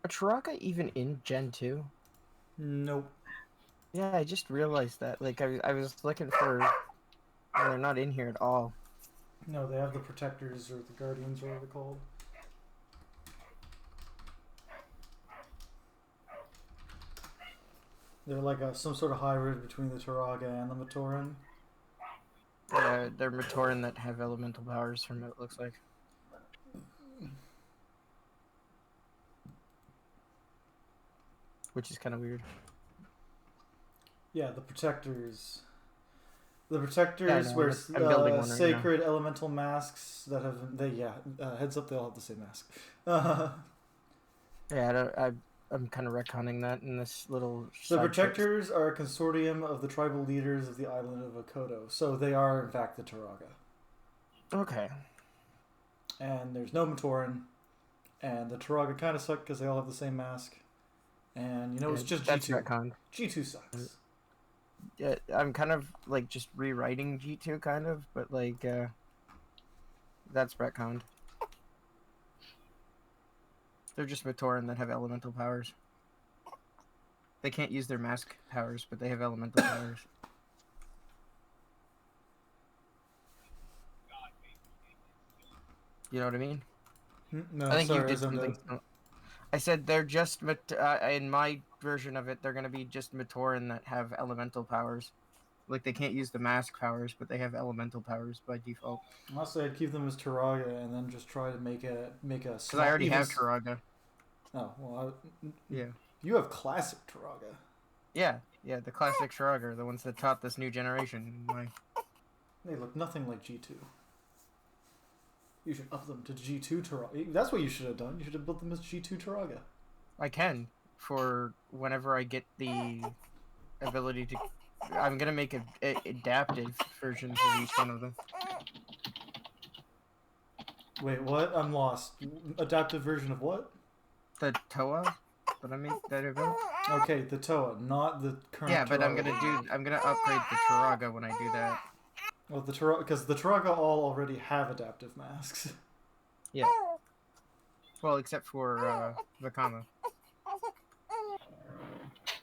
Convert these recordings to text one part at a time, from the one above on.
Are Chiraka even in Gen 2? Nope. Yeah, I just realized that. Like, I was looking for... And they're not in here at all. No, they have the Protectors or the Guardians or whatever they're called. They're like some sort of hybrid between the Turaga and the Matoran. They're Matoran that have elemental powers from what it looks like. Which is kind of weird. Yeah, the Protectors. The Protectors Yeah, wear I'm building one right sacred elemental masks that have... heads up, they all have the same mask. Yeah, I'm kind of retconning that in this little... The Protectors are a consortium of the tribal leaders of the island of Akodo. So they are, in fact, the Turaga. Okay. And there's no Matoran. And the Turaga kind of suck because they all have the same mask. And, you know, it's just G2. Retconned. G2 sucks. Yeah, I'm kind of, like, just rewriting G2, kind of. But, like, that's retconned. They're just Matoran that have elemental powers. They can't use their mask powers, but they have elemental powers. You know what I mean? No, I think sorry, you did something. I said they're just in my version of it, they're gonna be just Matoran that have elemental powers. Like they can't use the mask powers, but they have elemental powers by default. Honestly, I'd keep them as Turaga and then just try to make a Because I already have Turaga. Oh well, yeah. You have classic Turaga. Yeah, the classic Turaga, the ones that taught this new generation. They look nothing like G2. You should up them to G2 Turaga. That's what you should have done. You should have built them as G2 Turaga. I can, for whenever I get the ability to... I'm going to make adaptive versions of each one of them. Wait, what? I'm lost. Adaptive version of what? The Toa? But I mean, that I built? Okay, the Toa, not the current Yeah, but Turaga. I'm gonna upgrade the Turaga when I do that. Well, the Turaga, because the Turaga all already have adaptive masks. Yeah. Well, except for Vakama.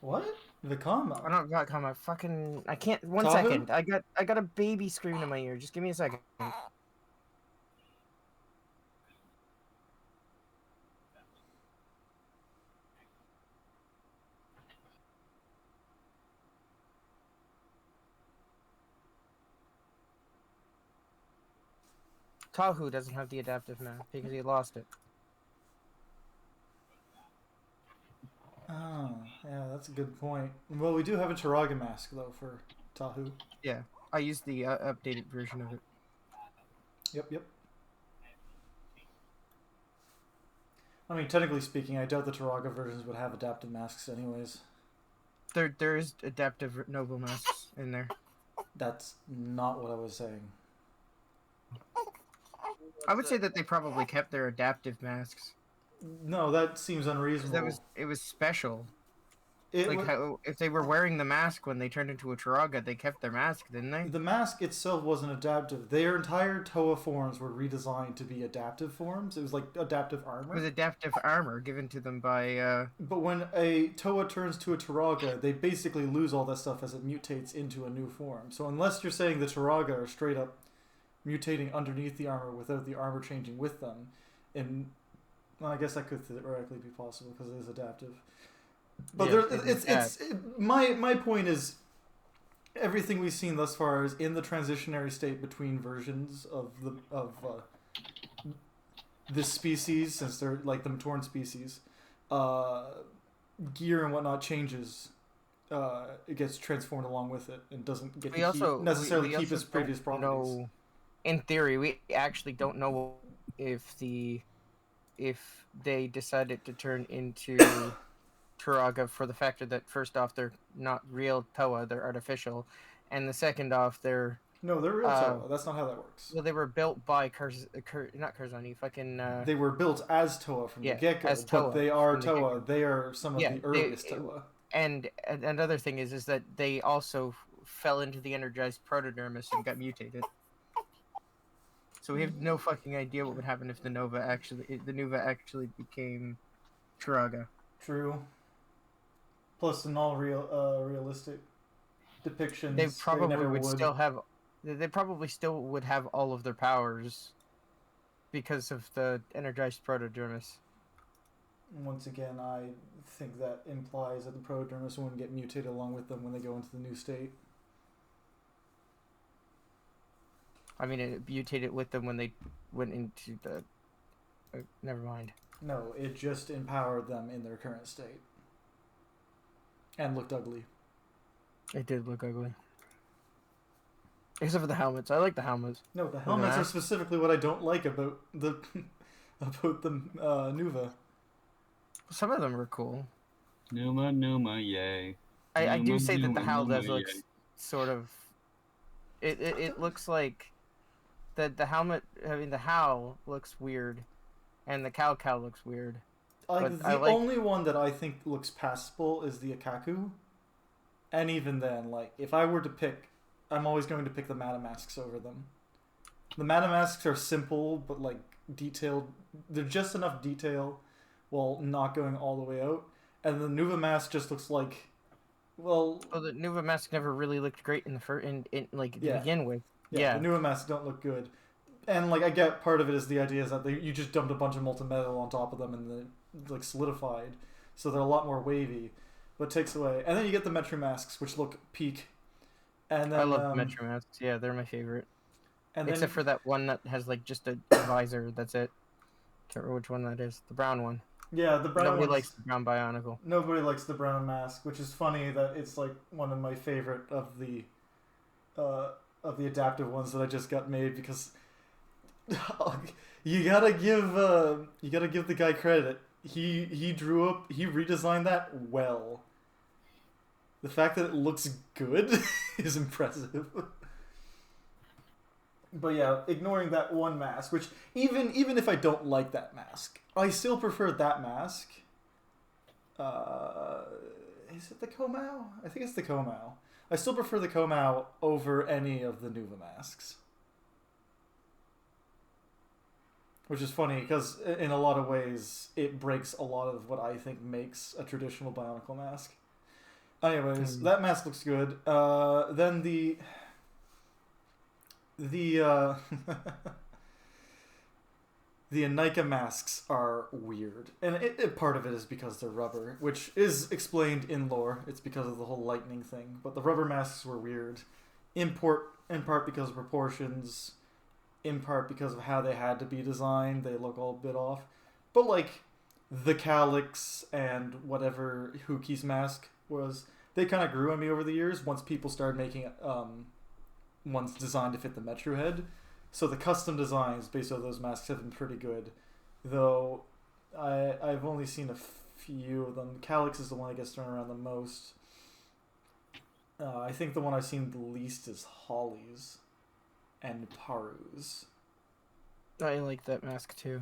What? Vakama? I don't Vakama. Fucking, I can't. One Tahu? second. I got a baby screaming in my ear. Just give me a second. Tahu doesn't have the adaptive mask because he lost it. Oh, yeah, that's a good point. Well, we do have a Turaga mask, though, for Tahu. Yeah, I used the updated version of it. Yep. I mean, technically speaking, I doubt the Turaga versions would have adaptive masks anyways. There is adaptive Nova masks in there. That's not what I was saying. I would say that they probably kept their adaptive masks. No, that seems unreasonable. It was special. If they were wearing the mask when they turned into a Turaga, they kept their mask, didn't they? The mask itself wasn't adaptive. Their entire Toa forms were redesigned to be adaptive forms. It was like adaptive armor. It was adaptive armor given to them by... But when a Toa turns to a Turaga, they basically lose all that stuff as it mutates into a new form. So unless you're saying the Turaga are straight up mutating underneath the armor without the armor changing with them, and well, I guess that could theoretically be possible because it is adaptive. But yeah, my point is, everything we've seen thus far is in the transitionary state between versions of this species, since they're like the Matoran species. Gear and whatnot changes. It gets transformed along with it and doesn't get necessarily keep its previous properties. In theory, we actually don't know if they decided to turn into Turaga for the factor that first off they're not real Toa, they're artificial, and the second off they're real Toa. That's not how that works. Well, they were built by not Kurzani, fucking. They were built as Toa from the get-go, but they are Toa. They are some of the earliest Toa. And another thing is that they also fell into the energized protodermis and got mutated. So we have no fucking idea what would happen if the Nova actually became Turaga. True. Plus, in all realistic depictions, They probably never would still have. They probably still would have all of their powers because of the energized protodermis. Once again, I think that implies that the protodermis wouldn't get mutated along with them when they go into the new state. I mean, it mutated with them when they went into the. Never mind. No, it just empowered them in their current state. And looked ugly. It did look ugly. Except for the helmets. I like the helmets. No, the helmets are specifically what I don't like about the Nuva. Some of them are cool. Numa, yay. I do say that the Howl does look sort of. It looks like the helmet. I mean, the Howl looks weird, and the Cow looks weird. The only one that I think looks passable is the Akaku, and even then, like if I were to pick, I'm always going to pick the Matamasks over them. The Matamasks are simple, but like detailed. They're just enough detail, while not going all the way out. And the Nuva mask just looks like, well, the Nuva mask never really looked great in the to begin with. Yeah, the Nuva masks don't look good. And like I get part of it is the idea is that you just dumped a bunch of molten metal on top of them and then like solidified, so they're a lot more wavy, but it takes away. And then you get the Metru masks, which look peak. And then, I love the Metru masks. Yeah, they're my favorite. And except for that one that has like just a visor. That's it. Can't remember which one that is. The brown one. Yeah, the brown. Nobody likes the brown Bionicle. Nobody likes the brown mask, which is funny that it's like one of my favorite of the adaptive ones that I just got made because you gotta give the guy credit. He redesigned that well. The fact that it looks good is impressive. But yeah, ignoring that one mask, which even if I don't like that mask, I still prefer that mask. Is it the Komau? I think it's the Komau. I still prefer the Komau over any of the Nuva masks. Which is funny, because in a lot of ways, it breaks a lot of what I think makes a traditional Bionicle mask. Anyways, that mask looks good. Then the Anika masks are weird, and part of it is because they're rubber, which is explained in lore. It's because of the whole lightning thing, but the rubber masks were weird, in part because of proportions, in part because of how they had to be designed. They look all a bit off, but like the Calyx and whatever Huki's mask was, they kind of grew on me over the years once people started making ones designed to fit the Metru head. So the custom designs based on those masks have been pretty good, though I've only seen a few of them. Calyx is the one that gets thrown around the most. I think the one I've seen the least is Holly's and Paru's. I like that mask too.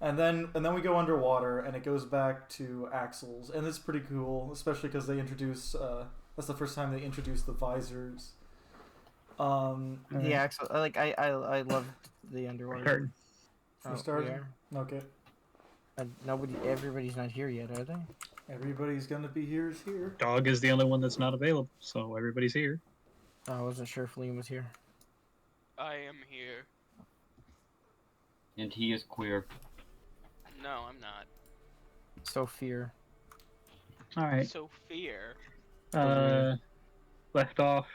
And then we go underwater, and it goes back to Axel's, and it's pretty cool, especially because they introduce. That's the first time they introduce the visors. The Axel, I loved the underwater. For starting, okay. Everybody's not here yet, are they? Everybody's gonna be here. Dog is the only one that's not available, so everybody's here. I wasn't sure if Liam was here. I am here. And he is queer. No, I'm not. Sophia. Alright. Sophia. Left off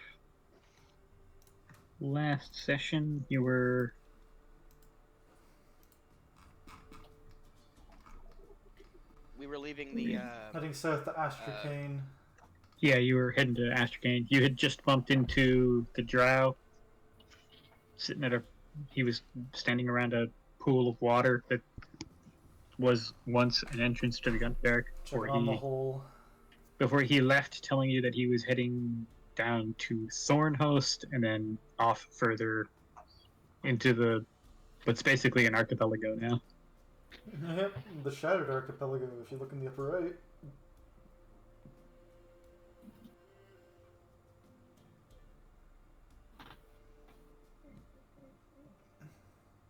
last session, you were... We were leaving the, heading south to Astracane. Yeah, you were heading to Astracane. You had just bumped into the drow. He was standing around a pool of water that was once an entrance to the gun barrack. Before he left, telling you that he was heading down to Thornhost and then off further into what's basically an archipelago now. The Shattered Archipelago, if you look in the upper right.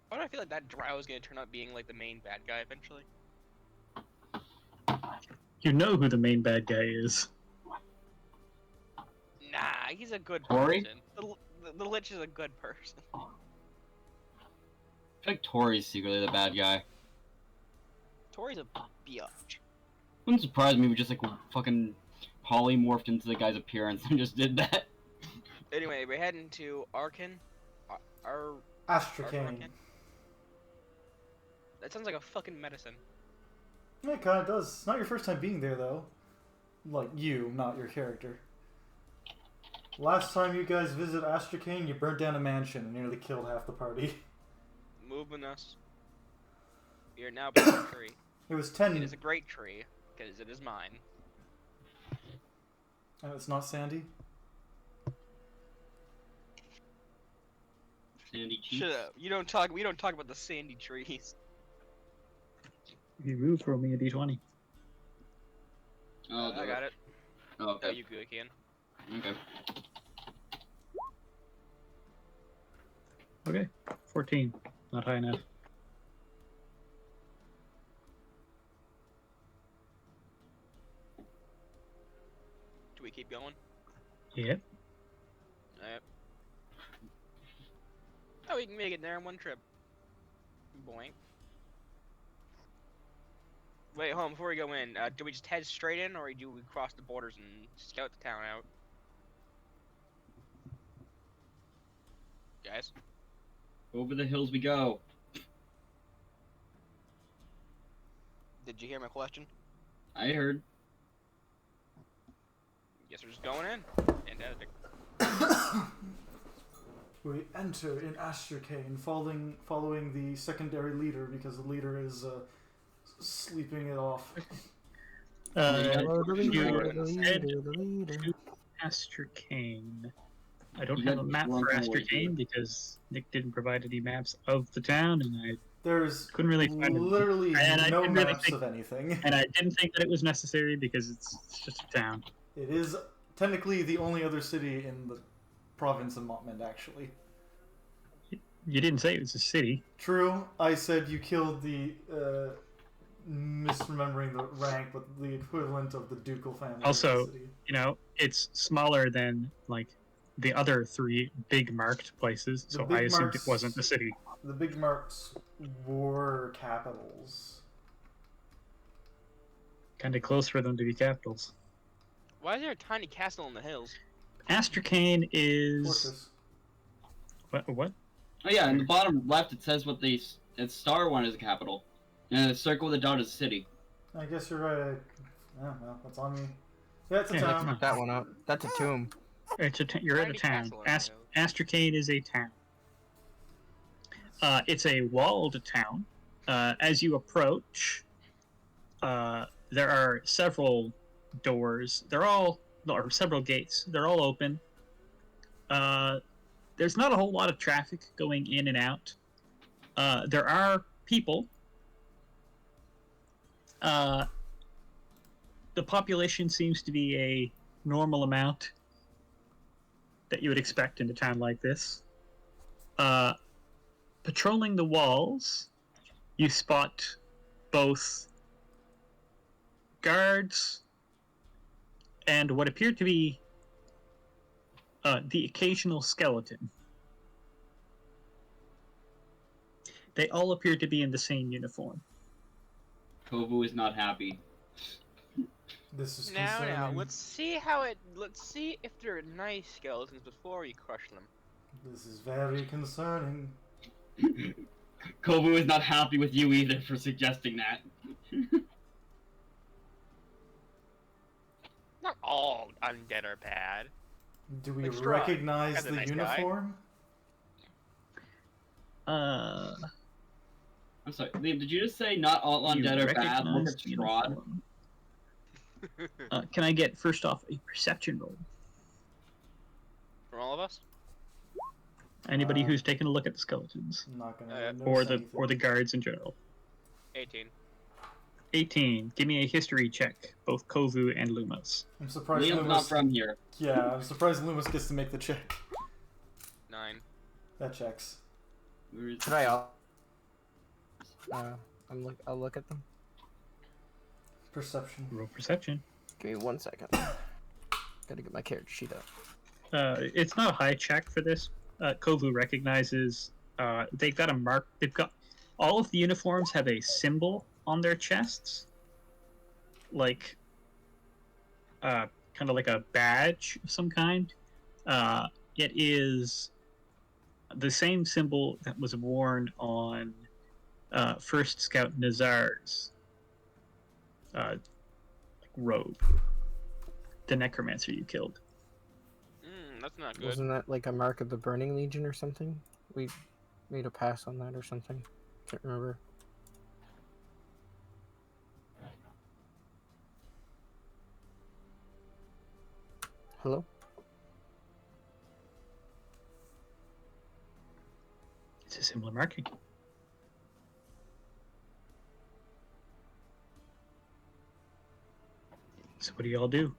Why do I feel like that drow is gonna turn out being like the main bad guy eventually? You know who the main bad guy is. Nah, he's a good Jory? person. The Lich is a good person. I feel like Tori's secretly the bad guy. Tori's a biatch. Wouldn't surprise me if we just like fucking polymorphed into the guy's appearance and just did that. Anyway, we're heading to Arkan. Astrakhan. That sounds like a fucking medicine. Yeah, it kind of does. It's not your first time being there, though. Like, you, not your character. Last time you guys visited Astrakhan, you burnt down a mansion and nearly killed half the party. Moving us. We are now by a tree. It was 10... It is a great tree, because it is mine. And it's not Sandy? Sandy cheeks. Shut up. We don't talk about the sandy trees. If you move, roll me a d20. Oh, I got it. Oh, Oh, okay. you good, Kegan. Okay. Okay, 14. Not high enough. Do we keep going? Yep. Alright. Oh, we can make it there in one trip. Boink. Wait, hold on, before we go in, do we just head straight in, or do we cross the borders and scout the town out? Guys? Over the hills we go. Did you hear my question? I heard. Guess we're just going in. And We enter in Astrakhan, following the secondary leader because the leader is sleeping it off. Astrakhan. I don't You have got a map one for more way Astrakhan here. because Nick didn't provide any maps of the town, and I There's couldn't really find them. literally And I no didn't really maps think- of anything. And I didn't think that it was necessary because it's just a town. It is technically the only other city in the province of Mountmend, actually. You didn't say it was a city. True, I said you killed the, misremembering the rank, but the equivalent of the ducal family. of Also, the city. You know, it's smaller than like the other three big marked places, The so big I assumed marks- it wasn't a city. The big marks were capitals. Kind of close for them to be capitals. why is there a tiny castle in the hills? Astrakhan is Fortress. what? Oh yeah, in the bottom left it says what the star one is a capital, and the circle with the dot is a city. I guess you're right. Yeah, well, that's on me. Yeah, it's a Yeah, town. that's That one up. That's a tomb. It's you're at a Tiny town. castle in the hills. Astrakhan is a town. It's a walled town. As you approach, there are several doors. Or several gates. They're all open. There's not a whole lot of traffic going in and out. There are people. The population seems to be a normal amount that you would expect in a town like this. Patrolling the walls, you spot both guards and what appeared to be the occasional skeleton. They all appear to be in the same uniform. Kovu is not happy. This is Now, concerning. let's see if they're nice skeletons before we crush them. This is very concerning. Kovu is not happy with you either for suggesting that. Not all undead are bad. Do we Like Straw. recognize That's a the nice guy. uniform? I'm sorry, Liam, did you just say not all You undead are bad? recognize Look at the Strahd. uniform. Can I get first off a perception roll? From all of us? Anybody Uh, who's taken a look at the skeletons, I'm not gonna or notice anything. or the guards in general. 18. 18. Give me a history check, both Kovu and Lumos. I'm surprised Liam's not Lumos. from here. Yeah, I'm surprised Lumos gets to make the check. 9. That checks. Where is Should I? I'll look at them. Perception. Roll perception. Give me 1 second. Gotta get my character sheet up. It's not a high check for this. Kovu recognizes they've got a mark. They've got all of the uniforms have a symbol on their chests, like kind of like a badge of some kind. It is the same symbol that was worn on First Scout Nazar's robe, the necromancer you killed. That's not good. Wasn't that like a mark of the Burning Legion or something? We made a pass on that or something. Can't remember. Hello? It's a similar marking. So what do y'all do?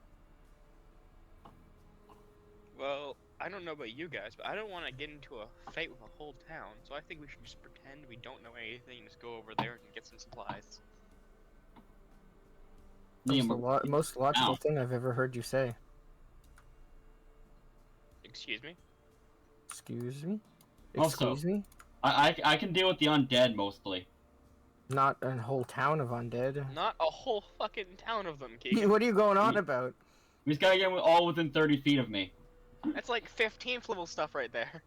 Well, I don't know about you guys, but I don't want to get into a fight with a whole town, so I think we should just pretend we don't know anything and just go over there and get some supplies. That's the most logical thing I've ever heard you say. Excuse me? Excuse me? Also- Excuse me? I can deal with the undead mostly. Not a whole town of undead. Not a whole fucking town of them, Kegan. What are you going on about? We just gotta get all within 30 feet of me. That's like 15th level stuff right there.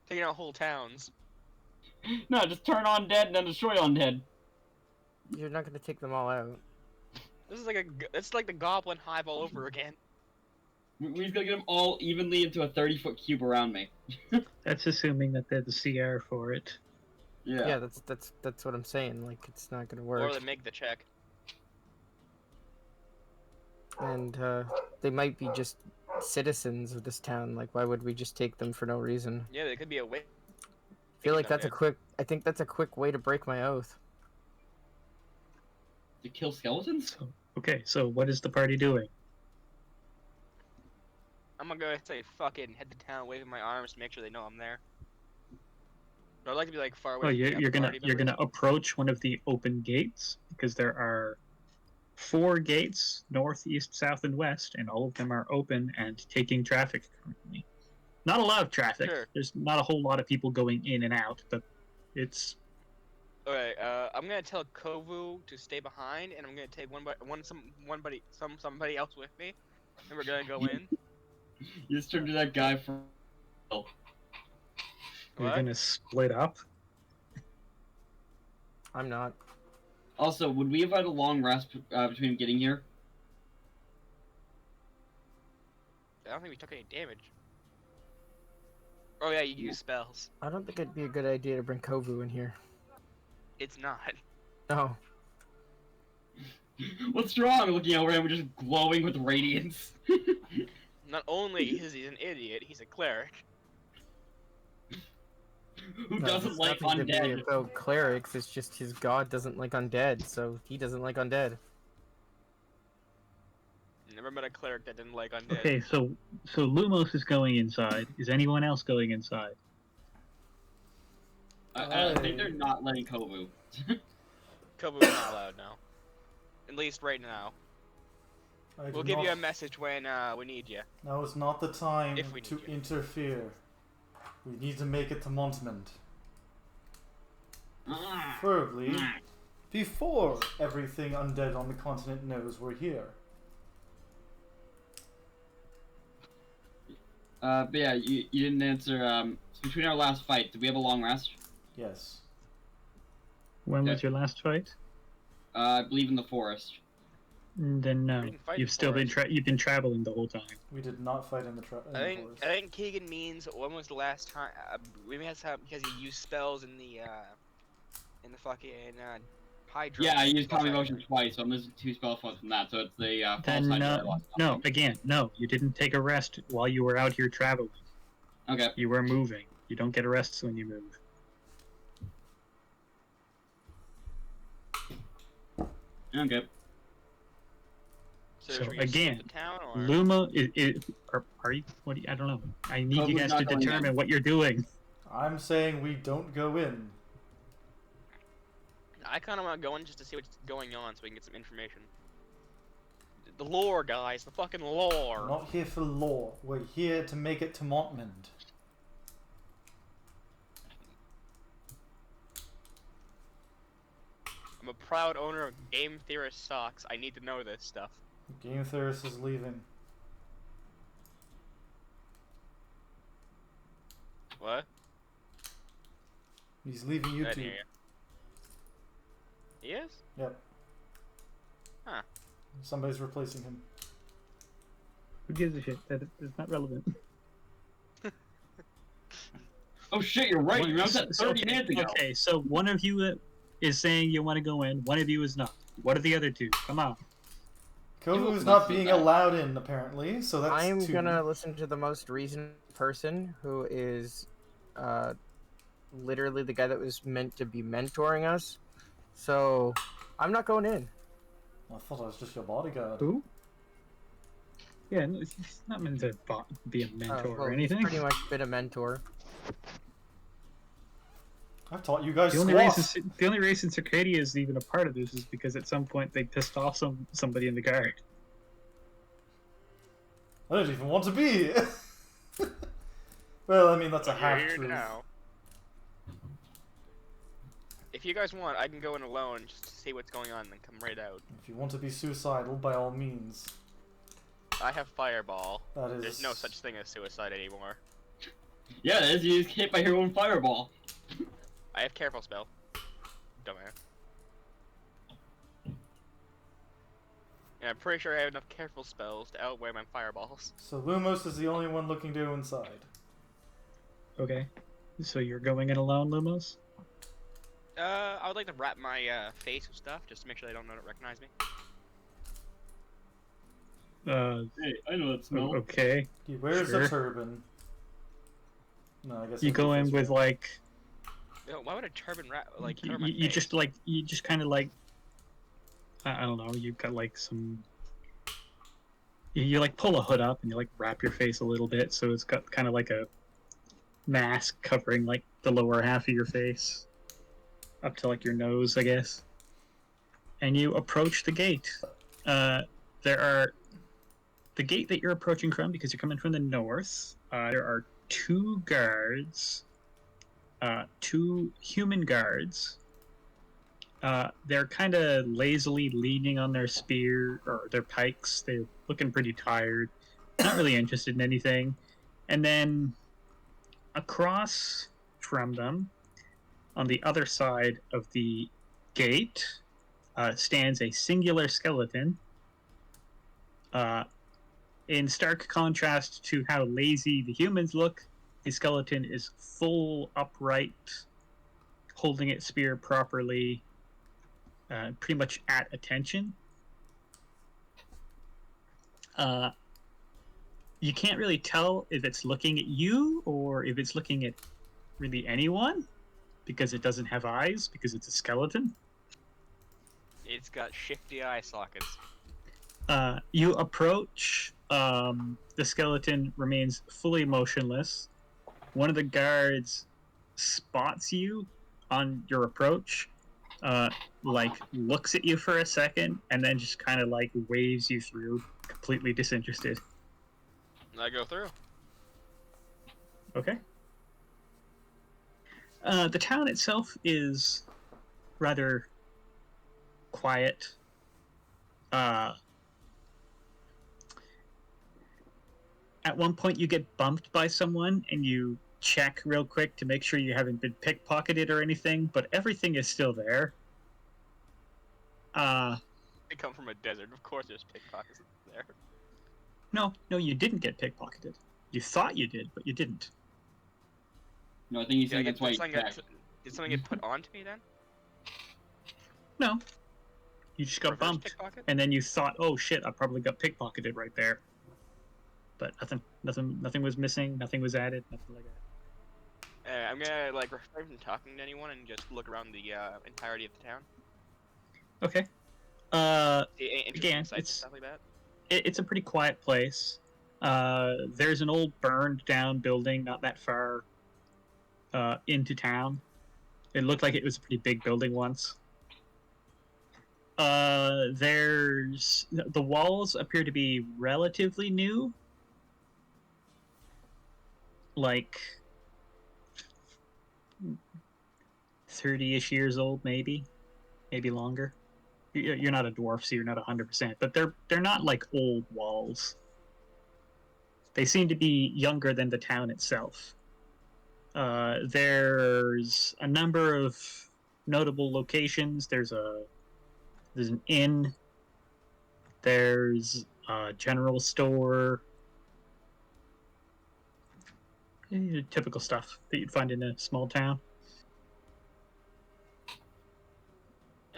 Taking out whole towns. No, just turn on dead and then destroy undead. You're not gonna take them all out. This is like it's like the Goblin Hive all over again. We just gotta get them all evenly into a 30-foot cube around me. That's assuming that they're the CR for it. Yeah, that's what I'm saying. Like, it's not gonna work. Or they make the check. And they might be just citizens of this town. Like, why would we just take them for no reason? Yeah, they could be a way. I feel like I think that's a quick way to break my oath. To kill skeletons? Okay, so what is the party doing? I'm gonna go say fucking head to town, waving my arms to make sure they know I'm there. But I'd like to be like far away. Oh, from the you're other gonna party you're members. gonna approach one of the open gates because there are 4 gates, north, east, south, and west, and all of them are open and taking traffic currently. Not a lot of traffic. Sure. There's not a whole lot of people going in and out, but it's Okay, I'm gonna tell Kovu to stay behind, and I'm gonna take somebody else with me, and we're gonna go in. You just turned to that guy from... you're What? gonna split up. I'm not. Also, would we have had a long rest between getting here? I don't think we took any damage. Oh yeah, you use spells. I don't think it'd be a good idea to bring Kovu in here. It's not. No. What's wrong? Looking over him, just glowing with radiance. Not only is he an idiot, he's a cleric. Who No, doesn't it's like nothing to be undead? about clerics. It's just his god doesn't like undead, so he doesn't like undead. Never met a cleric that didn't like undead. Okay, so Lumos is going inside. Is anyone else going inside? I think they're not letting Kovu. Kovu's not allowed now. At least right now. I We'll do give not- you a message when we need you. Now is not the time If we to need you. interfere. We need to make it to Mountmend. Ah. Preferably before everything undead on the continent knows we're here. But yeah, you didn't answer. Between our last fight, did we have a long rest? Yes. When was Okay. your last fight? I believe in the forest. Then no. We didn't fight You've the still been forest. you've been traveling the whole time. We did not fight in the forest. I think Kegan means when was the last time? We may have to because he used spells in the fucking Hydra. Yeah, I used Spell Tommy Hydra. Motion twice, so I'm missing 2 spell slots from that. So it's the false Then Hydra. no, again, no. You didn't take a rest while you were out here traveling. Okay. You were moving. You don't get a rest when you move. Okay. So, So, should we just again, skip the town or? Luma, are you? What do you? I don't know. I need you Kovu's guys not to going in. determine what you're doing. I'm saying we don't go in. I kind of want to go in just to see what's going on, so we can get some information. The lore, guys. The fucking lore. We're not here for lore. We're here to make it to Mountmend. I'm a proud owner of Game Theorist socks. I need to know this stuff. Game Theorist is leaving. What? He's leaving I didn't YouTube. hear you. He is? Yep. Huh. Somebody's replacing him. Who gives a shit? It's not relevant. Oh shit, you're right. You announced that 30 okay, minutes ago. okay, so one of you is saying you want to go in, one of you is not. What are the other two? Come on. Kovu is not being allowed in, apparently, so that's I'm two. gonna listen to the most reasoned person, who is literally the guy that was meant to be mentoring us. So I'm not going in. I thought I was just your bodyguard. Who? Yeah, no, he's not meant to be a mentor Well, or he's anything. pretty much been a mentor. I've taught you guys The squash. only reason Circadia is even a part of this is because at some point they pissed off somebody in the guard. I didn't even want to be here. Well, I mean, that's a But you're half here truth. now. If you guys want, I can go in alone just to see what's going on and then come right out. If you want to be suicidal, by all means. I have Fireball. That is... There's no such thing as suicide anymore. Yeah, it is. You just hit by your own fireball. I have Careful Spell. Dumbass. And I'm pretty sure I have enough Careful Spells to outweigh my Fireballs. So Lumos is the only one looking to go inside. Okay. So you're going in alone, Lumos? I would like to wrap my face with stuff just to make sure they don't recognize me. Hey, I know that smell. Okay. He wears Sure. a turban. No, I guess You I go think in that's with right. like Yo, why would a turban wrap like you, cover my you face? just kind of like I don't know. You've got like some. You like pull a hood up and you like wrap your face a little bit, so it's got kind of like a mask covering like the lower half of your face, up to like your nose, I guess. And you approach the gate. There are the gate that you're approaching from, because you're coming from the north. There are two guards, two human guards. They're kind of lazily leaning on their spear or their pikes. They're looking pretty tired, not really interested in anything. And then across from them, on the other side of the gate, stands a singular skeleton. In stark contrast to how lazy the humans look, the skeleton is full upright, holding its spear properly, pretty much at attention. You can't really tell if it's looking at you or if it's looking at really anyone, because it doesn't have eyes, because it's a skeleton. It's got shifty eye sockets. You approach, the skeleton remains fully motionless. One of the guards spots you on your approach, like looks at you for a second, and then just kind of like waves you through, completely disinterested. I go through. Okay. The town itself is rather quiet. At one point you get bumped by someone and you check real quick to make sure you haven't been pickpocketed or anything, but everything is still there. I come from a desert. Of course there's pickpockets there. No, you didn't get pickpocketed. You thought you did, but you didn't. No, I think he's Did, I saying get, that's why did, he's something back. did something get put onto me then? No. You just got Reverse bumped, pickpocket? and then you thought, oh shit, I probably got pickpocketed right there. But nothing was missing, nothing was added, nothing like that. I'm gonna like refrain from talking to anyone and just look around the entirety of the town. Okay. See any interesting Again, sights and it's stuff like that. it's a pretty quiet place. There's an old burned down building not that far into town. It looked like it was a pretty big building once. There's the walls appear to be relatively new, like 30-ish years old, maybe longer. You're not a dwarf, so you're not 100%, but they're not like old walls. They seem to be younger than the town itself. There's a number of notable locations. There's an inn. There's a general store. Typical stuff that you'd find in a small town.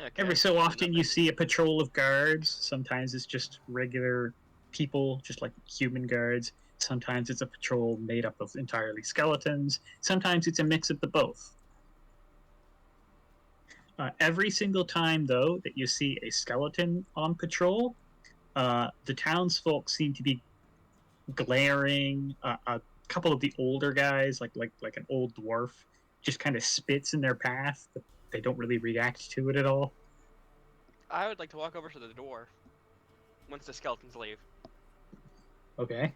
Okay, Every so often you see a patrol of guards. Sometimes it's just regular people, just like human guards. Sometimes it's a patrol made up of entirely skeletons. Sometimes it's a mix of the both. Every single time, though, that you see a skeleton on patrol, the townsfolk seem to be glaring. A couple of the older guys, like an old dwarf, just kind of spits in their path, but they don't really react to it at all. I would like to walk over to the dwarf once the skeletons leave. Okay.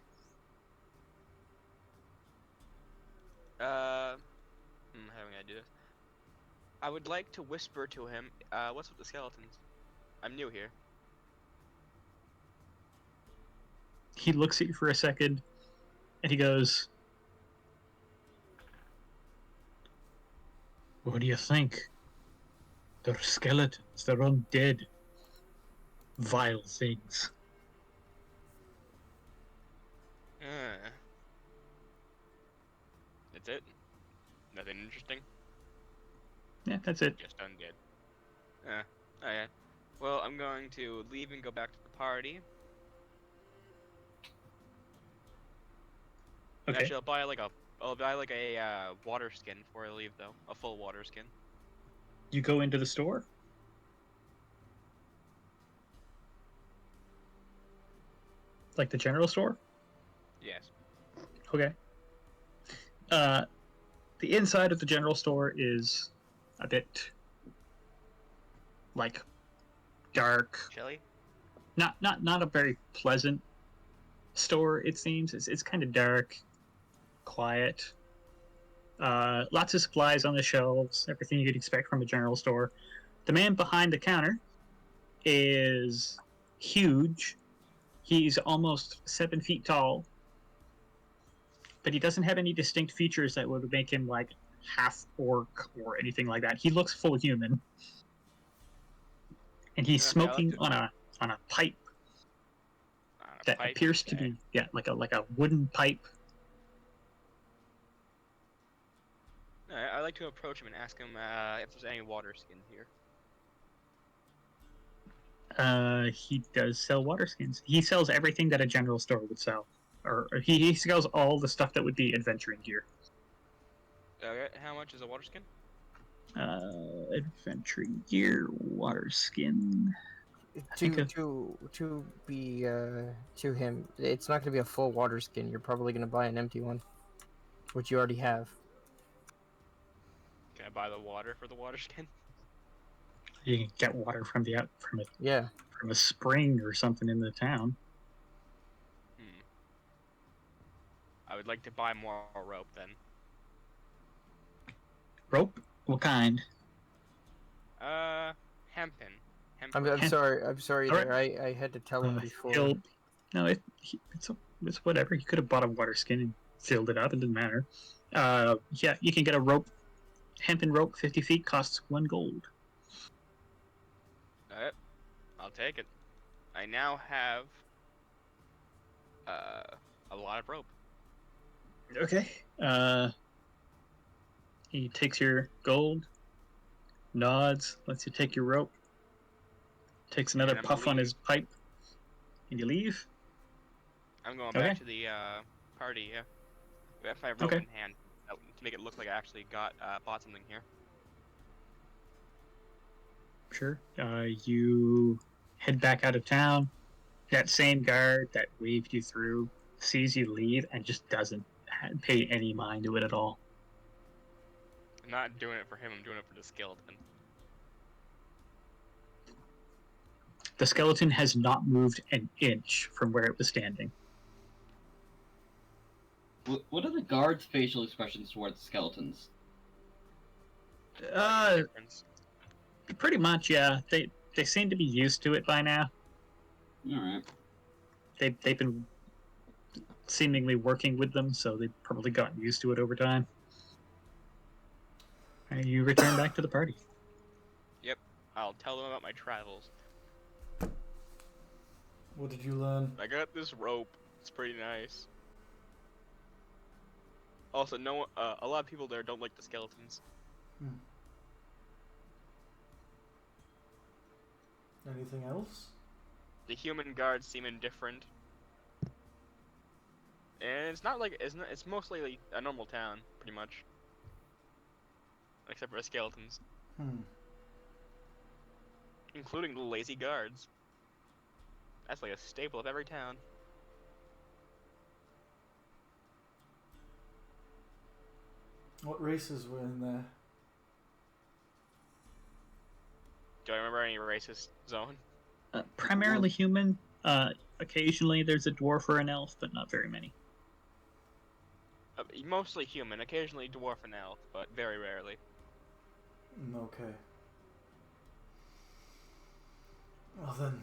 How am I gonna do this? I would like to whisper to him, what's with the skeletons? I'm new here. He looks at you for a second, and he goes, "What do you think? They're skeletons. They're undead. Vile things." That's it? Nothing interesting? Yeah, that's it. Just undead. Okay. Well, I'm going to leave and go back to the party. Okay. Actually, I'll buy like a water skin before I leave, though. A full water skin. You go into the store. Like the general store? Yes. Okay. The inside of the general store is a bit like dark. Chilly? Not a very pleasant store, it seems. It's kind of dark, quiet. Lots of supplies on the shelves, everything you'd expect from a general store. The man behind the counter is huge. He's almost 7 feet tall, but he doesn't have any distinct features that would make him like half orc or anything like that. He looks full human, and he's Okay, smoking on a pipe that appears to be like a wooden pipe. I'd like to approach him and ask him if there's any water skin here. He does sell water skins. He sells everything that a general store would sell. Or he sells all the stuff that would be adventuring gear. Okay, how much is a water skin? Adventuring gear, water skin. To be to him, it's not going to be a full water skin. You're probably going to buy an empty one, which you already have. Can I buy the water for the water skin? You can get water from Yeah. from a spring or something in the town. I would like to buy more rope then. Rope? What kind? Hempen. I'm sorry All there. I had to tell him before. It's whatever. You could have bought a water skin and filled it up. It doesn't matter. Yeah, you can get a rope. Hempen rope, 50 feet, costs 1 gold. Alright, I'll take it. I now have a lot of rope. Okay. He takes your gold, nods, lets you take your rope, takes another puff on his pipe, and you leave. I'm going back to the party, yeah. With my rope in hand to make it look like I actually bought something here. Sure. You head back out of town. That same guard that waved you through sees you leave and just doesn't pay any mind to it at all. I'm not doing it for him, I'm doing it for the skeleton. The skeleton has not moved an inch from where it was standing. What are the guards' facial expressions towards skeletons? Difference. Pretty much, yeah. They seem to be used to it by now. Alright. They've been seemingly working with them, so they've probably gotten used to it over time. And you return back to the party. I'll tell them about my travels. What did you learn? I got this rope. It's pretty nice. Also, no, a lot of people there don't like the skeletons. Anything else? The human guards seem indifferent. And it's not like it's mostly like a normal town, pretty much. Except for the skeletons. Including the lazy guards. That's like a staple of every town. What races were in there? Do I remember any racist zone? Primarily human. Occasionally there's a dwarf or an elf, but not very many. Mostly human, occasionally dwarf and elf, but very rarely. Okay. Well then.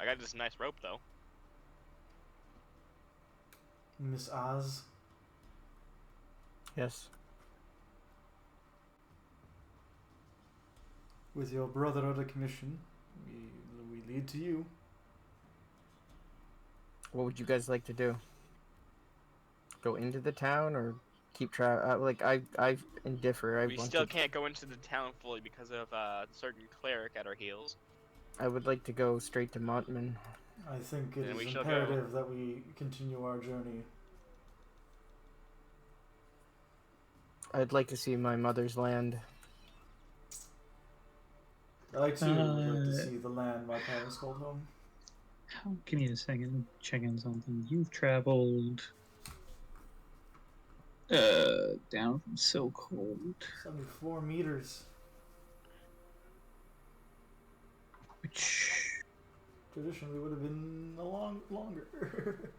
I got this nice rope though. Miss Oz. Yes. With your brother out of commission, we lead to you. What would you guys like to do? Go into the town or keep track? Like I indiffer. We still can't go into the town fully because of a certain cleric at our heels. I would like to go straight to Mountmend. I think it Then we is shall imperative that we continue our journey. I'd like to see my mother's land. I too would like to see the land my parents called home. Give me a second. Check in something. You've traveled down from So Cold. 74 meters. Which Traditionally would have been a longer.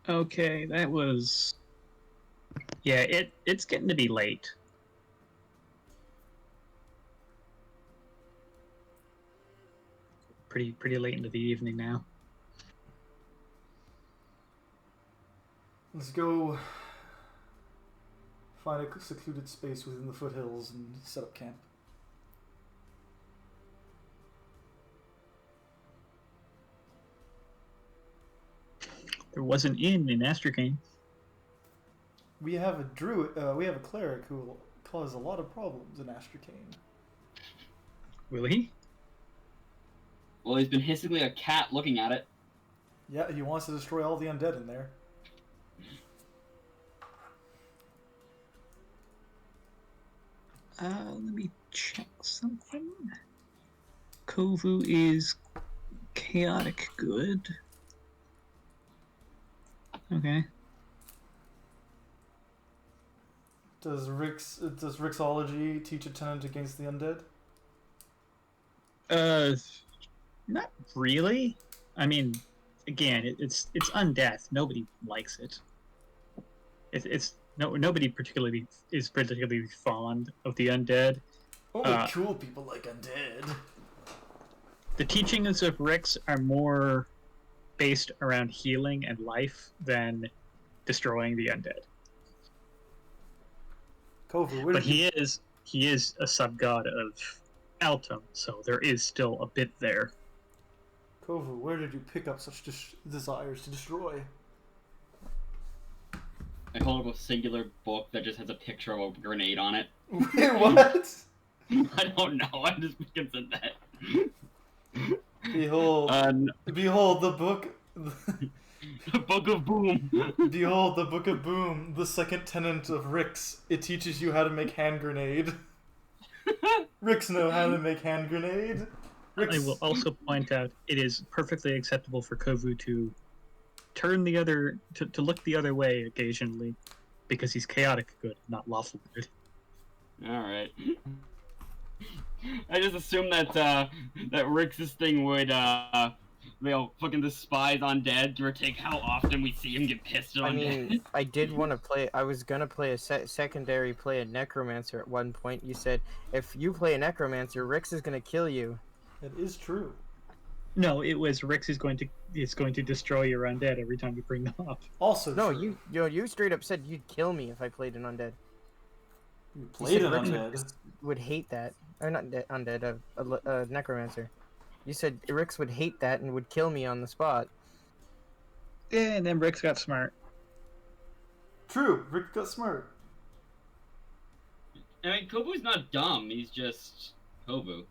okay, that was yeah, it's getting to be late. Pretty late into the evening now. Let's go find a secluded space within the foothills and set up camp. There was an inn in Astracane. We have a druid. We have a cleric who will cause a lot of problems in Astracane. Will he? Well, he's been hissing like a cat looking at it. Yeah, he wants to destroy all the undead in there. Let me check something. Kovu is chaotic good. Okay. Does Rixology teach a tenant against the undead? Not really. I mean, again, it's undeath. Nobody likes it. Nobody particularly is particularly fond of the undead. Only cool people like undead. The teachings of Rix are more based around healing and life than destroying the undead. Kovu, But he is a sub-god of Altum, so there is still a bit there. Kovu, where did you pick up such desires to destroy? I hold up a singular book that just has a picture of a grenade on it. Wait, what? I don't know. I just fucking said that. Behold, behold the book. The Book of Boom. Behold the Book of Boom, the second tenant of Rix. It teaches you how to make hand grenade. Rix know how to make hand grenade. Rix... I will also point out it is perfectly acceptable for Kovu to turn the other to look the other way occasionally, because he's chaotic good, not lawful good. All right. I just assumed that that Rix's thing would fucking despise undead, give or take how often we see him get pissed at I undead. mean, I did want to play. I was gonna play a secondary, play a necromancer at one point. You said if you play a necromancer, Rix is gonna kill you. It is true. No, it was Rix is going to destroy your undead every time you bring them up. Also No, true. you straight up said you'd kill me if I played an undead. You You played said an Rix undead. would hate that, or not undead, a necromancer. You said Rix would hate that and would kill me on the spot. Yeah, and then Rix got smart. True. Rick got smart. I mean, Kovu's not dumb. He's just Kovu.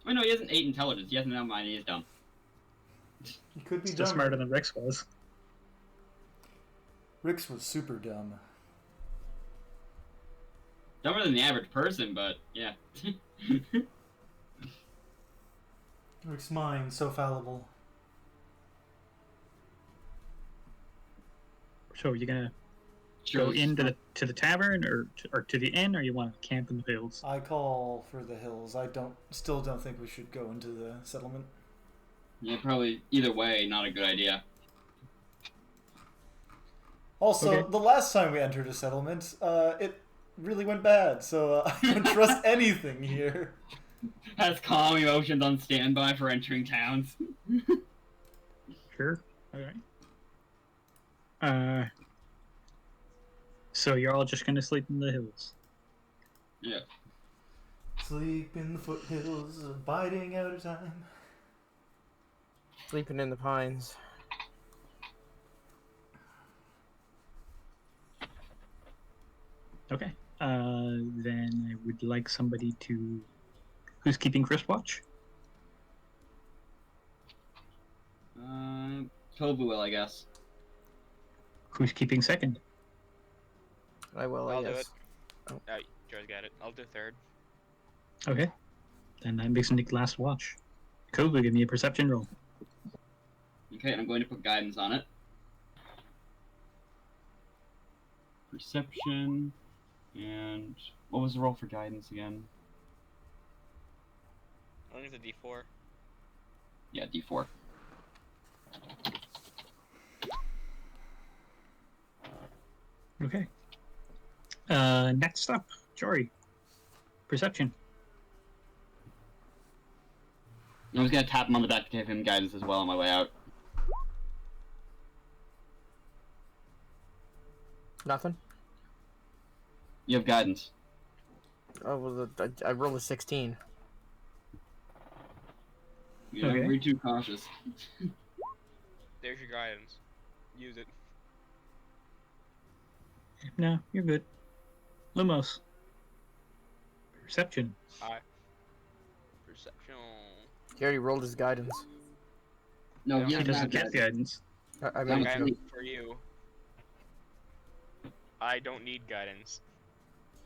Wait, no, he has an 8 intelligence. He has no mind. He is dumb. He could be Still dumb. smarter than Rix was. Rix was super dumb. Dumber than the average person, but yeah. Rick's mind so fallible. So are you gonna Sure, go into the tavern or to the inn, or you want to camp in the fields? I call for the hills. I still don't think we should go into the settlement. Yeah, probably either way, not a good idea. Also, Okay. the last time we entered a settlement, it really went bad, so I don't trust anything here. Has calm emotions on standby for entering towns. Sure. All right. So you're all just gonna sleep in the hills. Yeah. Sleep in the foothills, biding out of time. Sleeping in the pines. Okay. Then I would like somebody to. Who's keeping first watch? Kovu will, I guess. Who's keeping second? I will, I I'll do guess. it. Oh. Joe's got it. I'll do third. Okay. Then that makes Nick last watch. Kovu, give me a perception roll. Okay, and I'm going to put guidance on it. Perception. And what was the roll for guidance again? I think it's a D4. Yeah, D4. Okay. Next up, Jory. Perception. I was gonna tap him on the back to give him guidance as well on my way out. Nothing? You have guidance. Oh, well, I rolled a 16. You're Okay. way too cautious. There's your guidance. Use it. No, you're good. Lumos. Perception. Perception. He already rolled his guidance. No, Yeah, he He has doesn't not get guidance. I No, mean, guidance. Guidance for you. I don't need guidance.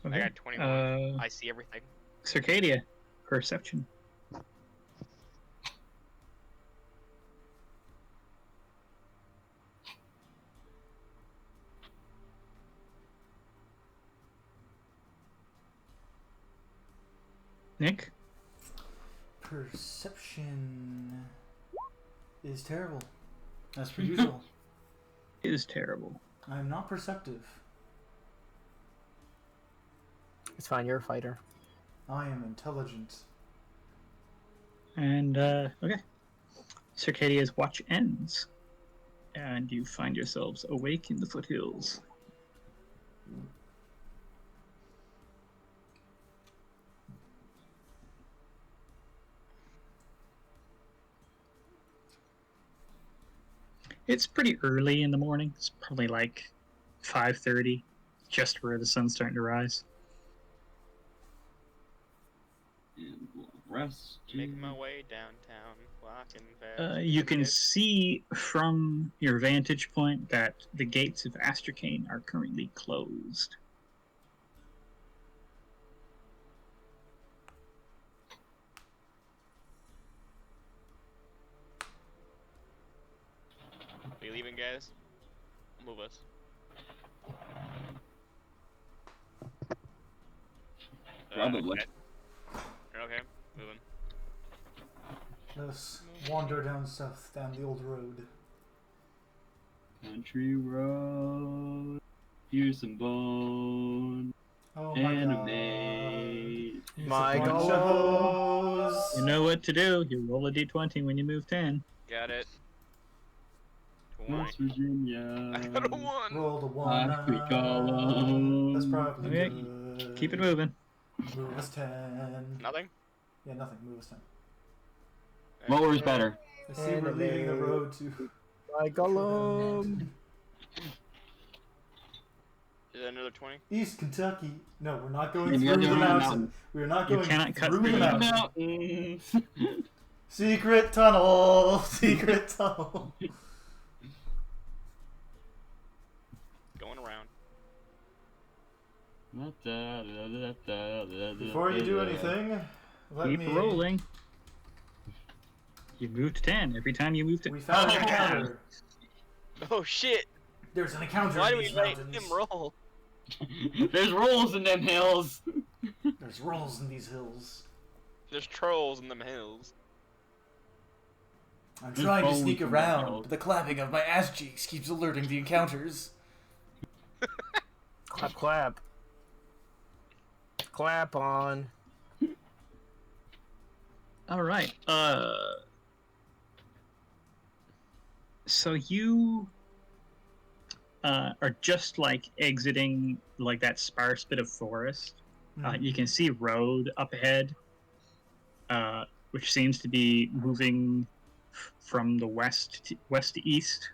I Okay. got 21. I see everything. Circadia. Perception. Nick? Perception is terrible, as per usual. Is terrible. I'm not perceptive. it's fine, you're a fighter. I am intelligent. And, okay. Circadia's watch ends. And you find yourselves awake in the foothills. It's pretty early in the morning. It's probably like 5:30, just where the sun's starting to rise. And we'll rest. Making my way downtown, walking fast. You can see from your vantage point that the gates of Astracane are currently closed. Are you leaving, guys? Move us. Probably. Okay, moving. Let's wander down south, down the old road. Country road. Here's some bone. Oh my And a god. maid. He's My a bunch god. of hoes. You know what to do. You roll a d20 when you move 10. Got it. 20. West Virginia. I got a 1. Roll the one. Last week alone. That's probably Okay, good. Keep it moving. Move us 10. Nothing? Yeah, nothing. Move us 10. Lower's better. I see we're leaving the road to. My golem. Is that another 20? East Kentucky. No, we're not going You through gotta the do it around mountain. We're not You going cannot cut through through the the mountain. Mountains. Secret tunnel. Secret tunnel. Going around. Before you do anything, let Keep me. rolling. You moved 10 every time you moved it. We found an encounter. Oh shit! There's an encounter Why in do we these let mountains. him roll? There's rolls in them hills. There's rolls in these hills. There's trolls in them hills. I'm There's trying to bones sneak in the around, hills. but the clapping of my ass cheeks keeps alerting the encounters. Clap, clap. Clap on. All right. So you are just like exiting like that sparse bit of forest. You can see road up ahead, which seems to be moving from the west to east,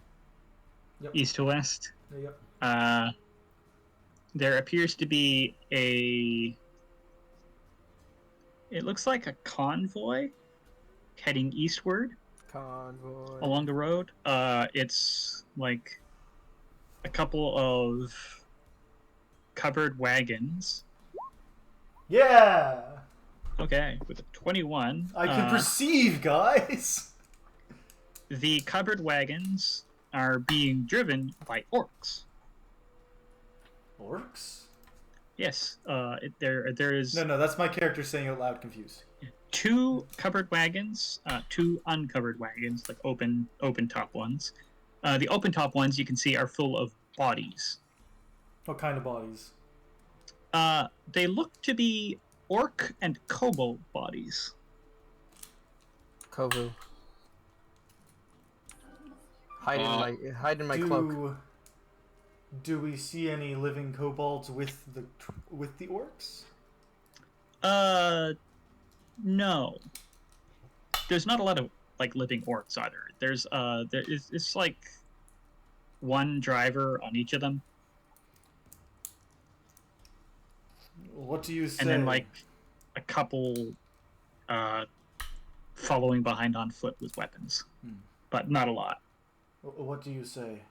Yep. east to west. Yep. There appears to be it looks like a convoy heading eastward Convoy. along the road. It's like a couple of covered wagons. Yeah! Okay, with a 21. I can perceive, guys! The covered wagons are being driven by orcs. Orcs? Yes, there is No, that's my character saying out loud, confused. 2 covered wagons, 2 uncovered wagons, like open top ones. The open top ones you can see are full of bodies. What kind of bodies? They look to be orc and kobold bodies. Kovu. Hide in my cloak. Do we see any living kobolds with the orcs? No. There's not a lot of like living orcs either. It's like one driver on each of them, What do you say? and then like a couple following behind on foot with weapons, but not a lot. What do you say?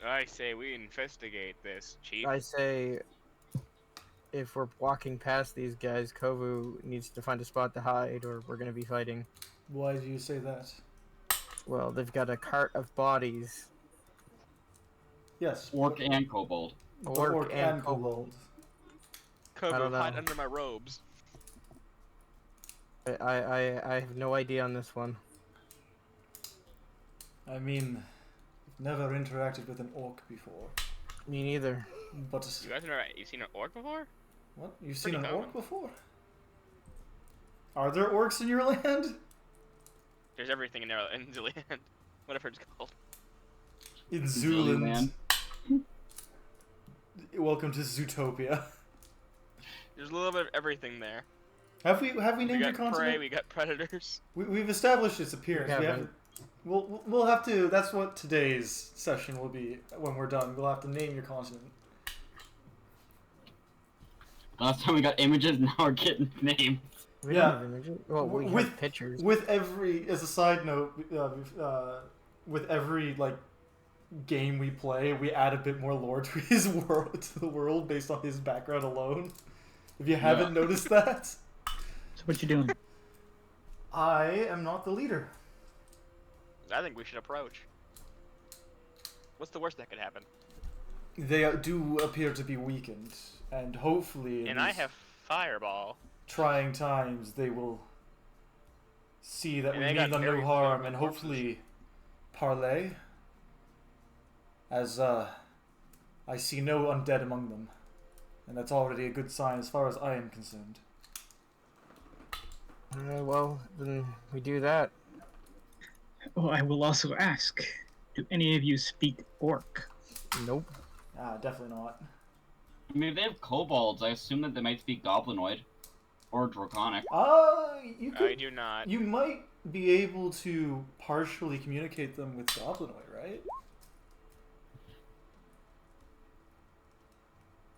I say we investigate this, Chief. I say, if we're walking past these guys, Kovu needs to find a spot to hide, or we're gonna be fighting. Why do you say that? Well, they've got a cart of bodies. Yes. Orc and kobold. Orc and kobold. I Kovu, don't know. hide under my robes. I have no idea on this one. I mean, I've never interacted with an orc before. Me neither. But You guys you've seen an orc before? what? You've seen Pretty an common. orc before? Are there orcs in your land? There's everything in there in Zillian. Whatever it's called. In Zowan. Zooland. Welcome to Zootopia. There's a little bit of everything there. Have we named We your got prey, continent? we got predators. We've established its appearance. We We haven't. we'll have to. That's what today's session will be. When we're done, we'll have to name your continent. Last time we got images, now we're getting names. We Yeah. don't have images. Well, we With- have pictures. With every, as a side note, with every like game we play, we add a bit more lore to his world, to the world based on his background alone. If you haven't noticed that, So what you doing? I am not the leader. I think we should approach. What's the worst that could happen? They do appear to be weakened, and hopefully. And I have fireball. trying times, they will see that And we they mean got them no very harm flammable and corpses. hopefully parlay. As I see no undead among them, and that's already a good sign as far as I am concerned. Well, then we do that. Oh, I will also ask, do any of you speak Orc? Nope. Ah, definitely not. I mean, if they have kobolds, I assume that they might speak Goblinoid. Or Draconic. You I could. do not. You might be able to partially communicate them with Goblinoid, right?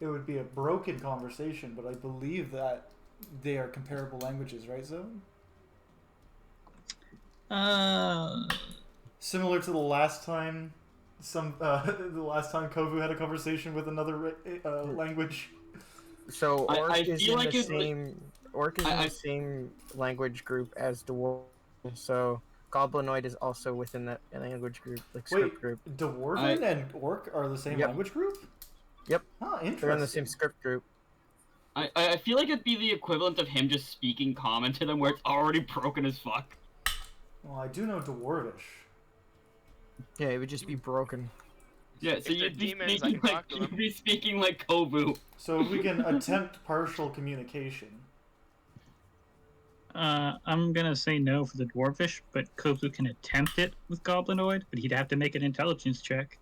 It would be a broken conversation, but I believe that they are comparable languages, right, Zowan? Similar to the last time, the last time Kovu had a conversation with another language. So I Orc is feel in like the it's like- same Orc is in I- the same language group as Dwarf. So Goblinoid is also within that language group, like Wait, script group. Dwarven and Orc are the same Yep. language group? Yep. Ah, interesting. They're in the same script group. I feel like it'd be the equivalent of him just speaking common to them where it's already broken as fuck. Well, I do know Dwarvish. Yeah, it would just be broken. Yeah, so If they're you'd be, demons, I speaking can like, talk to them. you'd be speaking like Kovu. So if we can attempt partial communication. I'm gonna say no for the Dwarfish, but Kovu can attempt it with Goblinoid, but he'd have to make an intelligence check.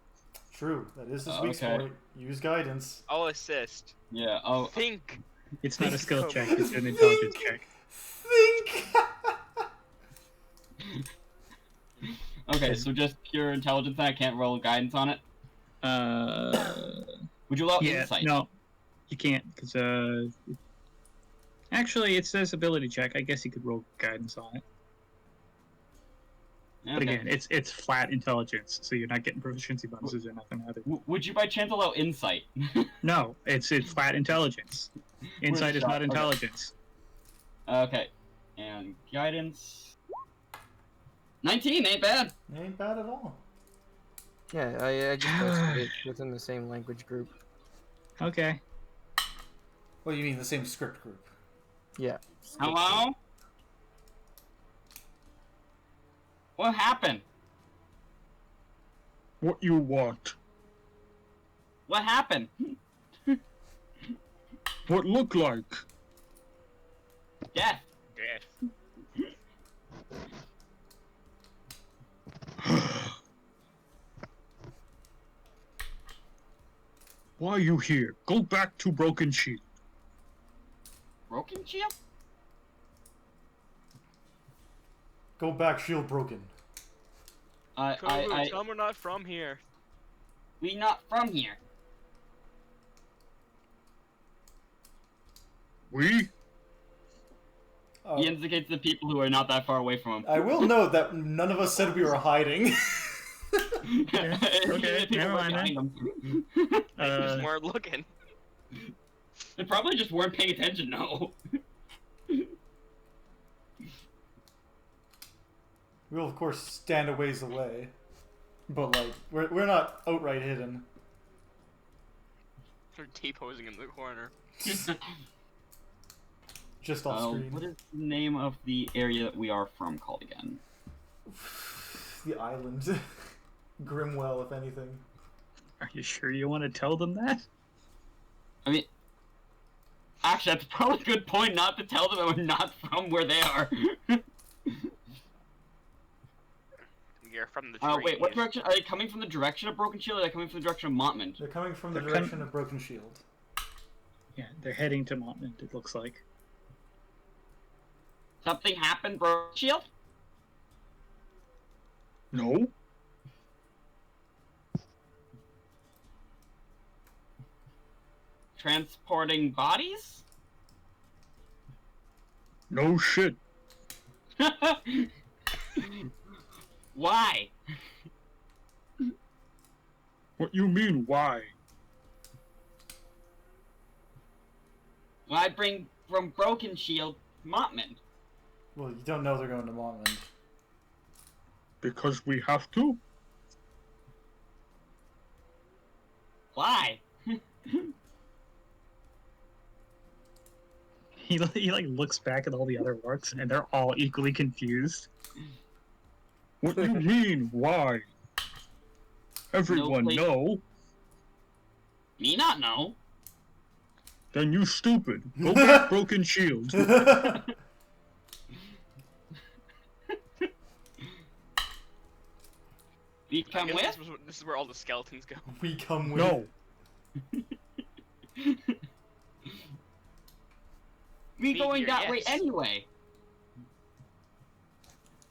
True, that is his Oh, weak okay. spot. Use guidance. I'll assist. Yeah, oh, Think. It's not a skill check, Kovu. it's an intelligence check. Think! okay, so just pure intelligence, I can't roll guidance on it? Would you allow Yeah, insight? no, you can't, because, actually, it says ability check. I guess you could roll guidance on it. Okay. But again, it's flat intelligence, so you're not getting proficiency bonuses or nothing either. Would you by chance allow insight? No, it's flat intelligence. Insight is shot, not okay. intelligence. Okay, and guidance... 19, ain't bad! Ain't bad at all. Yeah, I just posted it within the same language group. Okay. Well, you mean the same script group. Yeah. Hello? What happened? What you want? What happened? What look like? Death. Death. Why are you here? Go back to Broken Shield. Broken shield? Go back, shield broken. Kovu, tell them we're not from here. We not from here. We? He indicates the people who are not that far away from him. I will note that none of us said we were hiding. Okay, People never right mind behind him. They just weren't looking. They probably just weren't paying attention, no. We'll of course stand a ways away, but like we're not outright hidden. They're T-posing in the corner. Just off screen. What is the name of the area that we are from called again? The island. Grimwell, if anything. Are you sure you want to tell them that? I mean, actually, that's probably a good point not to tell them that we're not from where they are. You're from the trees. Wait, what direction? Are they coming from the direction of Broken Shield or are they coming from the direction of Mountmend? They're coming from the They're direction of Broken Shield. Yeah, they're heading to Mountmend, it looks like. Something happened, Broken Shield? No? Transporting bodies? No shit. Why? What you mean, why? Why bring from Broken Shield Mountmend? Well, you don't know they're going to Mountmend. Because we have to? Why? He like looks back at all the other orcs, and they're all equally confused. What do you mean? Why? Everyone place- know. Me not know. Then you stupid. Go back, broken shield. We I come guess with? this is where all the skeletons go. We come with. No. We going here, that way yes. anyway.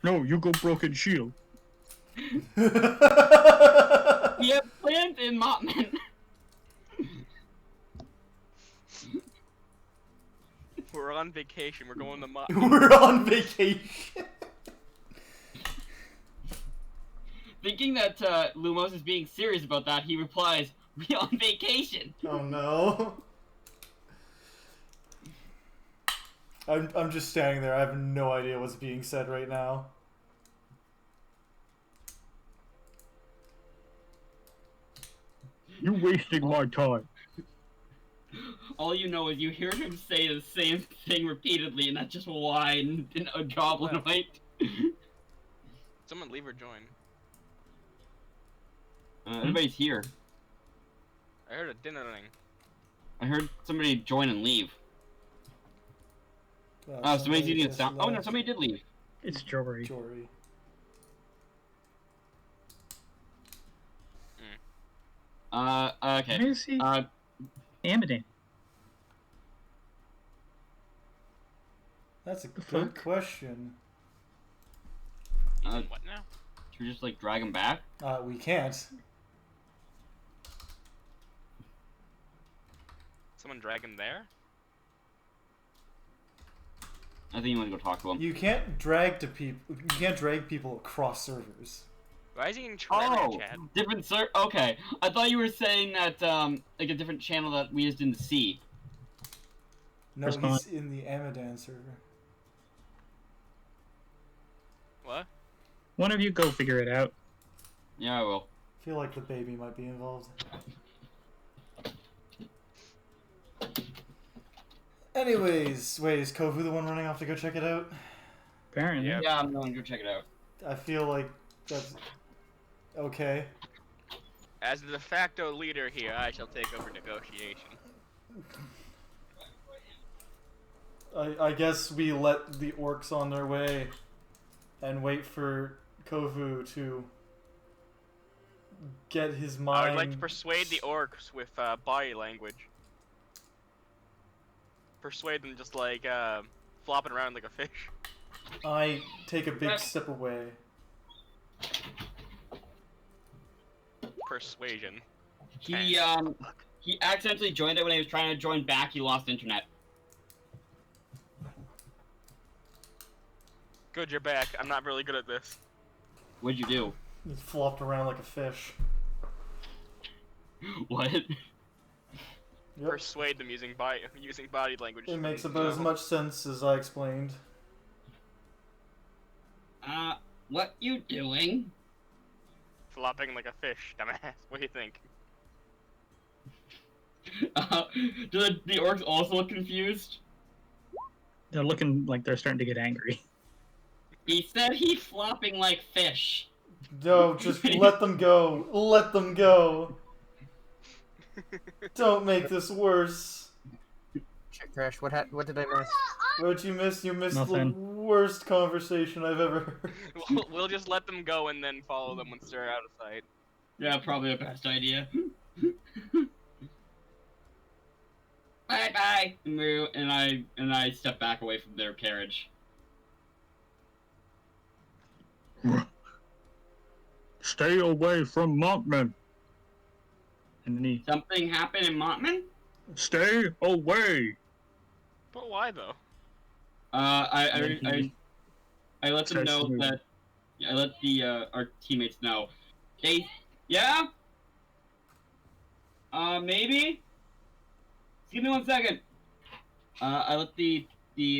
No, you go broken shield. We have plans in Mountmend. We're on vacation. We're going to We're on vacation. Thinking that Lumos is being serious about that, he replies, "We on vacation." Oh no. I'm just standing there. I have no idea what's being said right now. You wasting my time. All you know is you hear him say the same thing repeatedly, and that's just why a goblin might. Someone leave or join. Everybody's here. I heard a dinner ring. I heard somebody join and leave. Well, Oh, somebody's eating a just sound. Oh no, left. somebody did leave. It's Jory. Jory. Okay. Where is he? Amadane. That's a The good fuck? question. Uh, What now? Should we just like drag him back? We can't. Someone drag him there? I think you want to go talk to him. You can't drag people. You can't drag people across servers. Why is he in Terraria Oh, chat? different Okay, I thought you were saying that like a different channel that we just didn't see. No, Respond. he's in the Amadan server. What? One of you go figure it out. Yeah, I will. I feel like the baby might be involved. Anyways, wait, is Kovu the one running off to go check it out? Apparently. Yeah. Yeah, I'm going to go check it out. I feel like that's okay. As the de facto leader here, I shall take over negotiation. I guess we let the orcs on their way and wait for Kovu to get his mind. I would like to persuade the orcs with body language. Persuade them just like flopping around like a fish. I take a big step away. Persuasion. He accidentally joined it when he was trying to join back. He lost internet. Good, you're back. I'm not really good at this. What'd you do? He flopped around like a fish. What? Yep. Persuade them using body language. It makes about as much sense as I explained. What you doing? Flopping like a fish, dumbass. What do you think? Do the orcs also look confused? They're looking like they're starting to get angry. He said he's flopping like fish. No, just let them go. Let them go. Don't make this worse. Shit, Crash, what did I miss? What'd you miss? You missed the Nothing. worst conversation I've ever heard. We'll just let them go and then follow them once they're out of sight. Yeah, probably the best idea. Bye bye. And I step back away from their carriage. Stay away from Mountmend. And then he, Something happened in Mountmend? stay away. But why though? I let them Starts know moving. that. I let the our teammates know. They, yeah. Maybe. Give me 1 second. I let the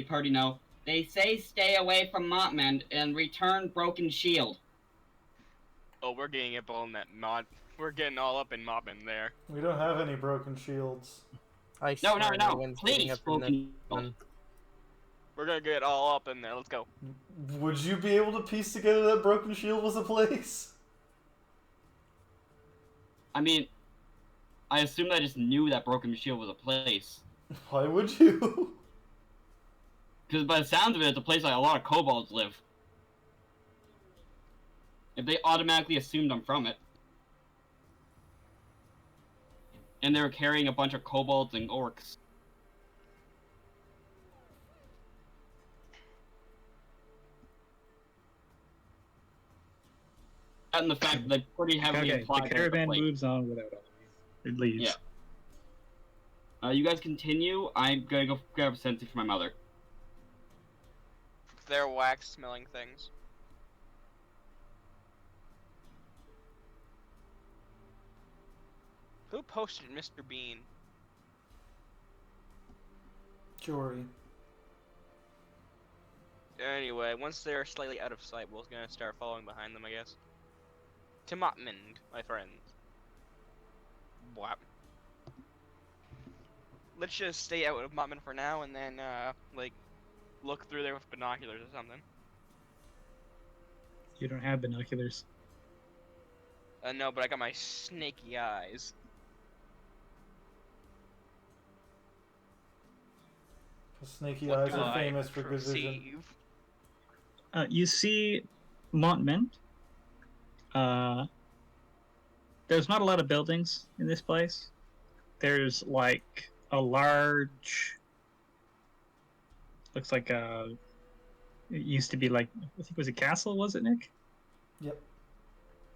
party know. They say stay away from Mountmend and return Broken Shield. Oh, we're getting it all in that mod. We're getting all up in Mountmend there. We don't have any broken shields. I No, swear no, one's getting please, up in Broken that Shield. We're gonna get all up in there. Let's go. Would you be able to piece together that Broken Shield was a place? I mean, I assumed I just knew that Broken Shield was a place. Why would you? Because by the sounds of it, it's a place like a lot of kobolds live. If they automatically assumed I'm from it. And they were carrying a bunch of kobolds and orcs. And the fact that they pretty heavily Okay, implied the that caravan place. moves on without all of you. It leaves. Yeah. You guys continue. I'm gonna go grab a sensei for my mother. They're wax-smelling things. Who posted Mr. Bean? Jory. Anyway, once they're slightly out of sight, we're gonna start following behind them, I guess. To Mountmend, my friend. Whap. Let's just stay out of Mountmend for now, and then, like, look through there with binoculars or something. You don't have binoculars. No, but I got my snaky eyes. Snaky What eyes do are I famous for good vision. perceive? You see Mountmend. There's not a lot of buildings in this place. There's like a large. Looks like a. It used to be like I think it was a castle, was it, Nick? Yep.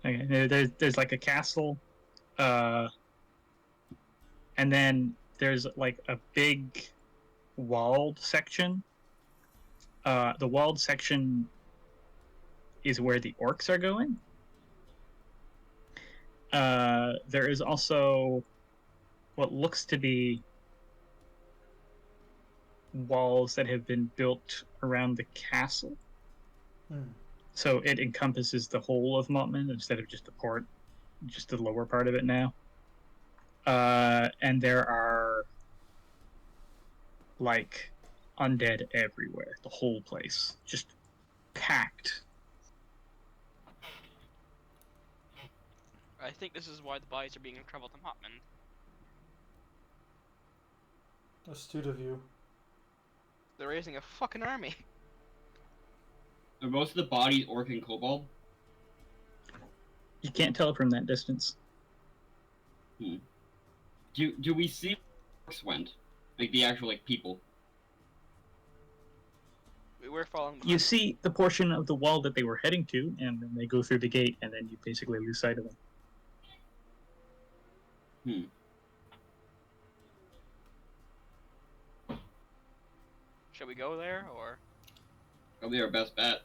Okay. There's like a castle, and then there's like a big walled section. The walled section is where the orcs are going. There is also what looks to be walls that have been built around the castle. So it encompasses the whole of Mountmend instead of just just the lower part of it now. And there are like undead everywhere. The whole place just packed. I think this is why the bodies are being traveled to Mountmend. Astute of you. They're raising a fucking army. Are most of the bodies orc and kobold? You can't tell from that distance. Do we see where orcs went? Like the actual people? We're following behind. You see the portion of the wall that they were heading to, and then they go through the gate, and then you basically lose sight of them. Shall we go there, or? Probably our best bet.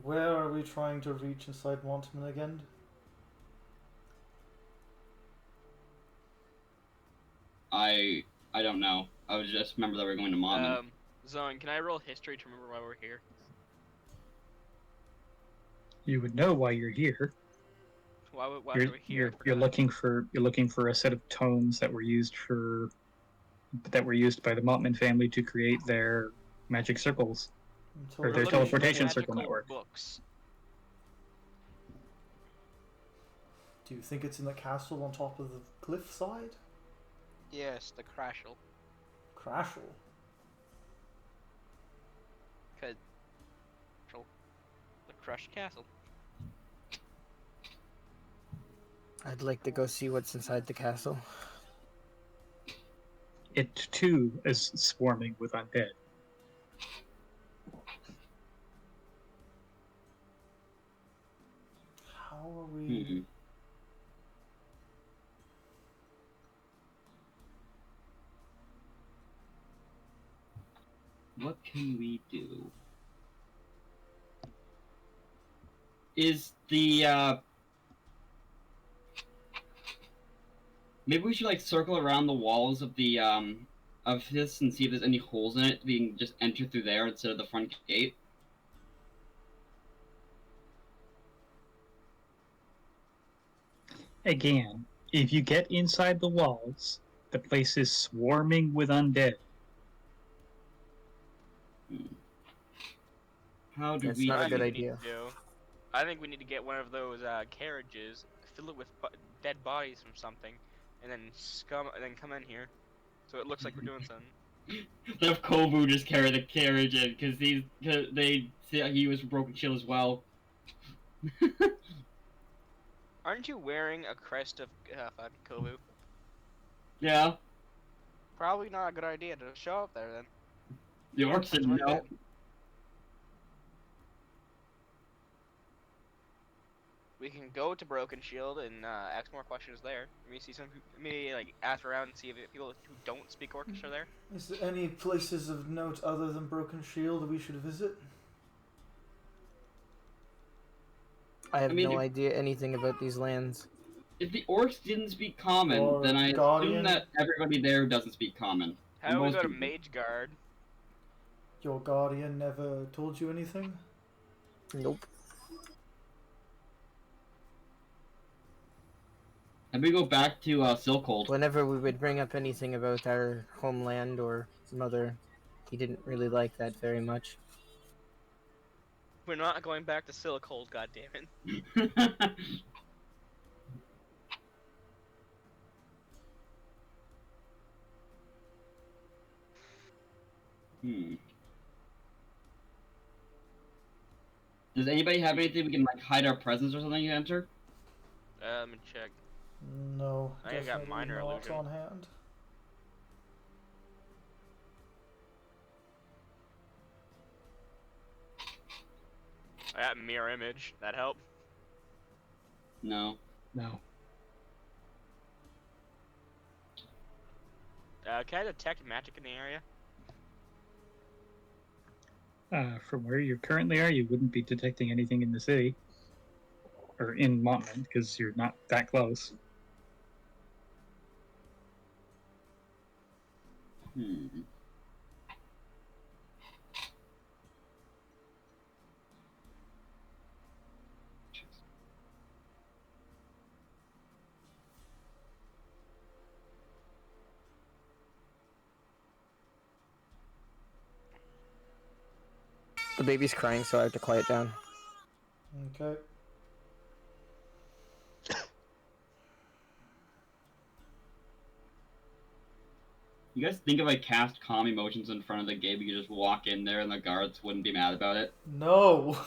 Where are we trying to reach inside Mountmend again? I don't know. I was just remember that we were going to Mountmend. Zowan, can I roll history to remember why we're here? You would know why you're here. Why are we here? You're looking for a set of tomes that were used by the Mountmend family to create their magic circles. Or their teleportation circle network. Books. Do you think it's in the castle on top of the cliff side? Yes, the Crashel. Crashel? The crushed castle. I'd like to go see what's inside the castle. It too is swarming with undead. How are we... What can we do? Is the, maybe we should, circle around the walls of the, of this and see if there's any holes in it we can just enter through there instead of the front gate? Again, if you get inside the walls, the place is swarming with undead. How do That's we? not a I good think we need idea. to- I think we need to get one of those carriages, fill it with dead bodies from something, and then come in here, so it looks like we're doing something. Have Kovu just carry the carriage in because they say he was from Broken Shield as well. Aren't you wearing a crest of fucking Kovu? Yeah, Probably not a good idea to show up there then. the orcs That's didn't what I know. did. We can go to Broken Shield and ask more questions there. Maybe like ask around and see if people who don't speak Orcish are there. Is there any places of note other than Broken Shield we should visit? I have I mean, no if- idea anything about these lands. If the orcs didn't speak common, Or then I Guardian? assume that everybody there doesn't speak common. How do we Most go to people. Mage Guard? Your guardian never told you anything? Nope. And we go back to Silkhold. Whenever we would bring up anything about our homeland or mother, he didn't really like that very much. We're not going back to Silicold, goddammit. Does anybody have anything we can like hide our presence or something to enter? Let me check. No. I think I got definitely minor not illusion. on hand. I got mirror image. That help? No. No. Can I detect magic in the area? From where you currently are, you wouldn't be detecting anything in the city. Or in Mountmend, because you're not that close. The baby's crying, so I have to quiet down. Okay. You guys think if I cast calm emotions in front of the gate, we could just walk in there and the guards wouldn't be mad about it? No!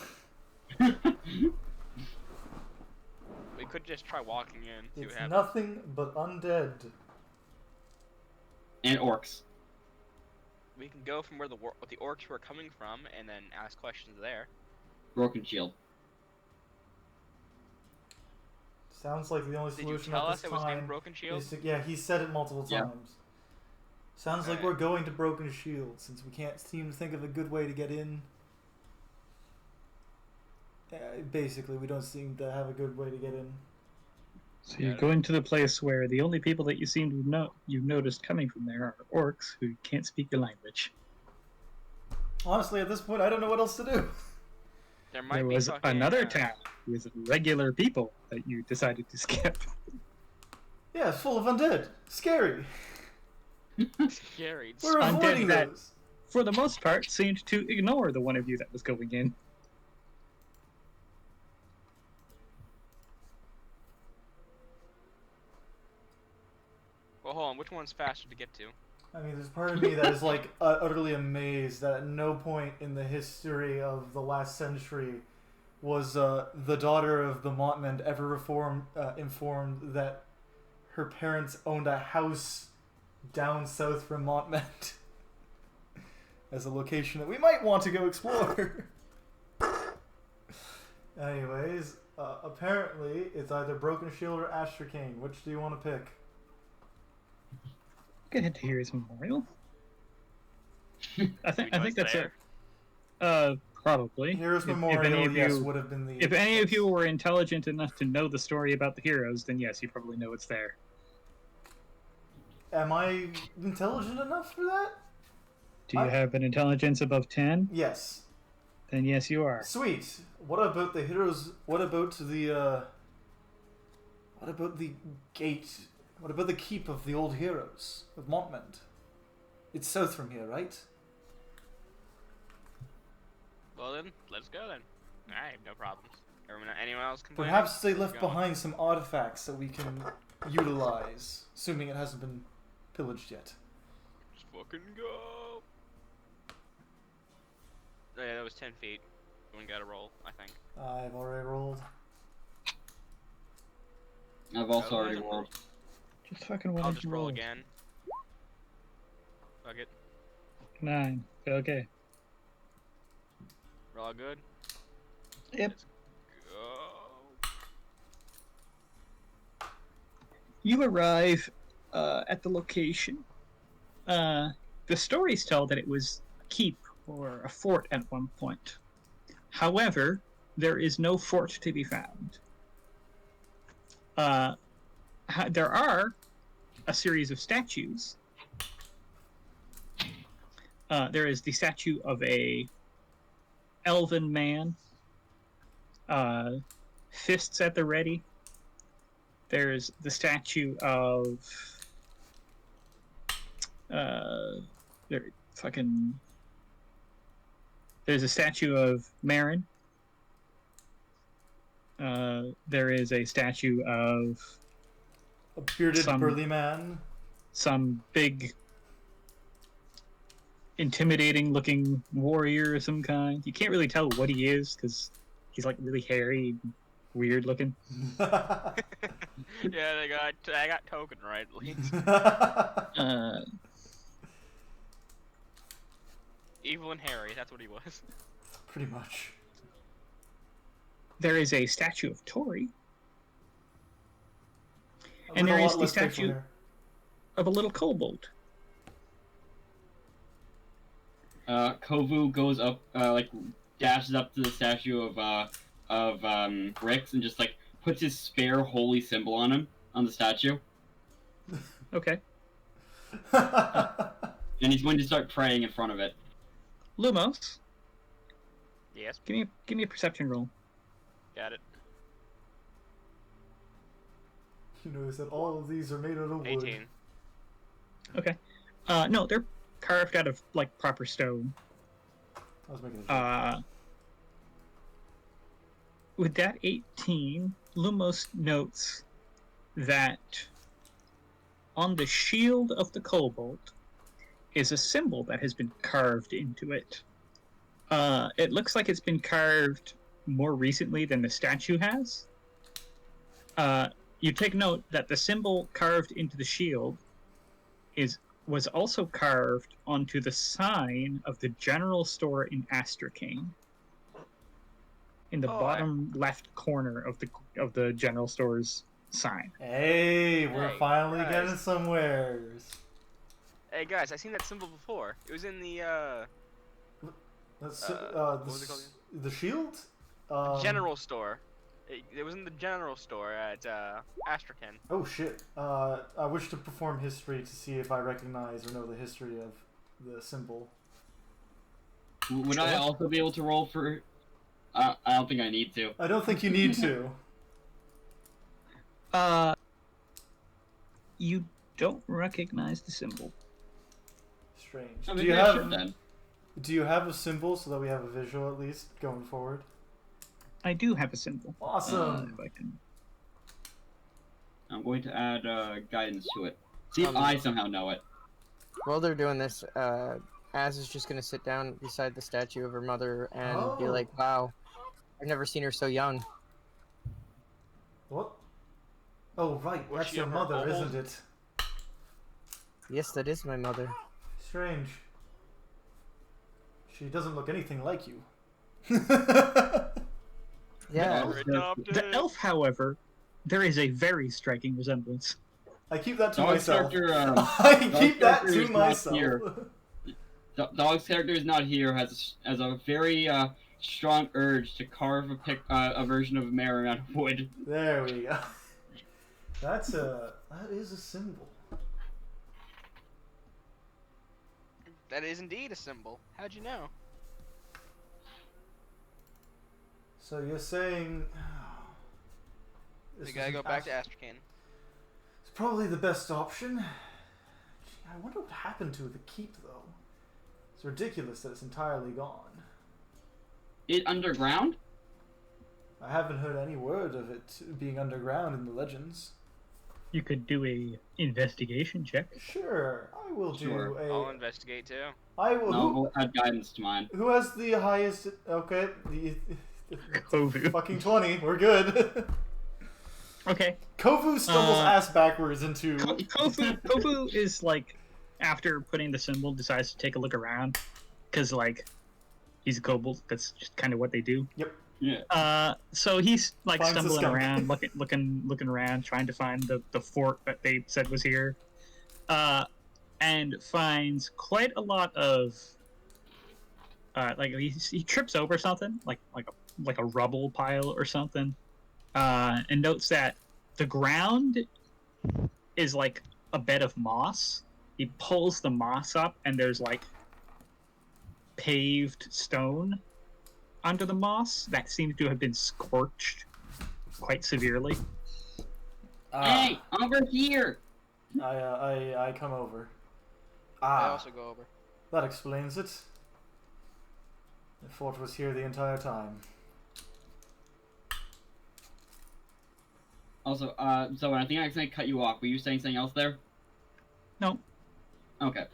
We could just try walking in, see It's what happens. nothing but undead. And orcs. We can go from where the orcs were coming from, and then ask questions there. Broken Shield. Sounds like the only Did you solution tell at us this it was named time Broken Shield? is to, yeah, he said it multiple Yeah. times. Sounds like Alright. we're going to Broken Shield, since we can't seem to think of a good way to get in. Basically, we don't seem to have a good way to get in. So you're going to the place where the only people that you seem to know you've noticed coming from there are orcs who can't speak your language. Honestly, at this point, I don't know what else to do. There might There be was fucking, another town with regular people that you decided to skip. Yeah, it's full of undead. Scary. Scary. We're Undead avoiding that- those. For the most part, seemed to ignore the one of you that was going in. Well, hold on. Which one's faster to get to? I mean, there's part of me that is like utterly amazed that at no point in the history of the last century was the daughter of the Mountmend ever informed that her parents owned a house down south from Mountmend as a location that we might want to go explore. Anyways, apparently it's either Broken Shield or Astracane. Which do you want to pick? You can head to Heroes Memorial. I think Because that's there. it. Probably. Heroes If any Memorial, of yes, you- would have been the. If any of you were intelligent enough to know the story about the heroes, then yes, you probably know it's there. Am I intelligent enough for that? Do you have an intelligence above 10? Yes. Then yes, you are. Sweet. What about the heroes? What about the gate? What about the keep of the old heroes of Mountmend? It's south from here, right? Well then, let's go then. I have no problems. Anyone else complaining? Perhaps they left Keep going. behind some artifacts that we can utilize, assuming it hasn't been pillaged yet. Just fucking go. Oh, yeah, that was 10 feet. One got to roll, I think. I've already rolled. I've also Oh, already that's a rolled. Just fucking I'll wanted just to roll roll again. Fuck it. 9. Okay. We're all good. Yep. Let's go. You arrive at the location. The stories tell that it was a keep or a fort at one point. However, there is no fort to be found. There are a series of statues. There is the statue of a elven man, fists at the ready. There's the statue of there's a statue of Marin. There is a statue of A bearded burly man. some big intimidating looking warrior of some kind. You can't really tell what he is because he's like really hairy, weird looking. Yeah, I got token right at least. Evil and hairy, that's what he was. Pretty much. There is a statue of Tori, With and there a lot is the less facial statue hair. of a little kobold. Kovu goes up, dashes up to the statue of Rix and just puts his spare holy symbol on him, on the statue, Okay. and he's going to start praying in front of it. Lumos, Yes, give me a perception roll. got it. You notice that all of these are made out of wood. 18. Okay. No, they're carved out of like proper stone. I was making a joke. With that 18, Lumos notes that on the shield of the kobold is a symbol that has been carved into it. It looks like it's been carved more recently than the statue has. You take note that the symbol carved into the shield was also carved onto the sign of the general store in Astrakhan. In the bottom left corner of the general store's sign. Hey, we're Hey, finally guys. getting somewheres. Hey guys, I seen that symbol before. It was in the That's what was it called the shield. general store. It was in the general store at Astrakhan. Oh shit. I wish to perform history to see if I recognize or know the history of the symbol. Would I also be able to roll for? I don't think I need to. I don't think you need to. You don't recognize the symbol. Strange. I Do mean, you yeah, have sure, then. Do you have a symbol so that we have a visual at least going forward? I do have a symbol. Awesome. If I can. I'm going to add guidance to it. See if I somehow know it. While they're doing this, Az is just gonna sit down beside the statue of her mother and be Oh. like, "Wow, I've never seen her so young." What? Oh right, Was that's she your ever mother, old? isn't it? Yes, that is my mother. Strange. She doesn't look anything like you. Yeah. We're adopted. The elf, however, there is a very striking resemblance. I keep that to Dog's myself. character, I keep that character to is not myself. here. Dog's character is not here. Has a very strong urge to carve a version of Mary out of wood. There we go. That is a symbol. That is indeed a symbol. How'd you know? So you're saying We this gotta is go an back to ast- Astrakhan. It's probably the best option. Gee, I wonder what happened to the keep though. It's ridiculous that it's entirely gone. it underground? I haven't heard any word of it being underground in the legends. You could do a investigation check. Sure, I will Sure. do a. I'll investigate too. I will. No, we'll add guidance to mine. Who has the highest? Okay, Kovu. fucking 20. We're good. Okay. Kovu stumbles ass backwards into. Kovu is like, after putting the symbol, decides to take a look around, because like, he's a kobold. That's just kind of what they do. Yep. Yeah. So he's like Finds the stumbling skunk. around, looking around, trying to find the fort that they said was here, and finds quite a lot of, like he trips over something, like a rubble pile or something, and notes that the ground is like a bed of moss. He pulls the moss up, and there's like paved stone under the moss that seems to have been scorched quite severely. Hey, over here! I come over. I also go over. That explains it. The fort was here the entire time. Also, so I think I accidentally cut you off. Were you saying something else there? No. Okay.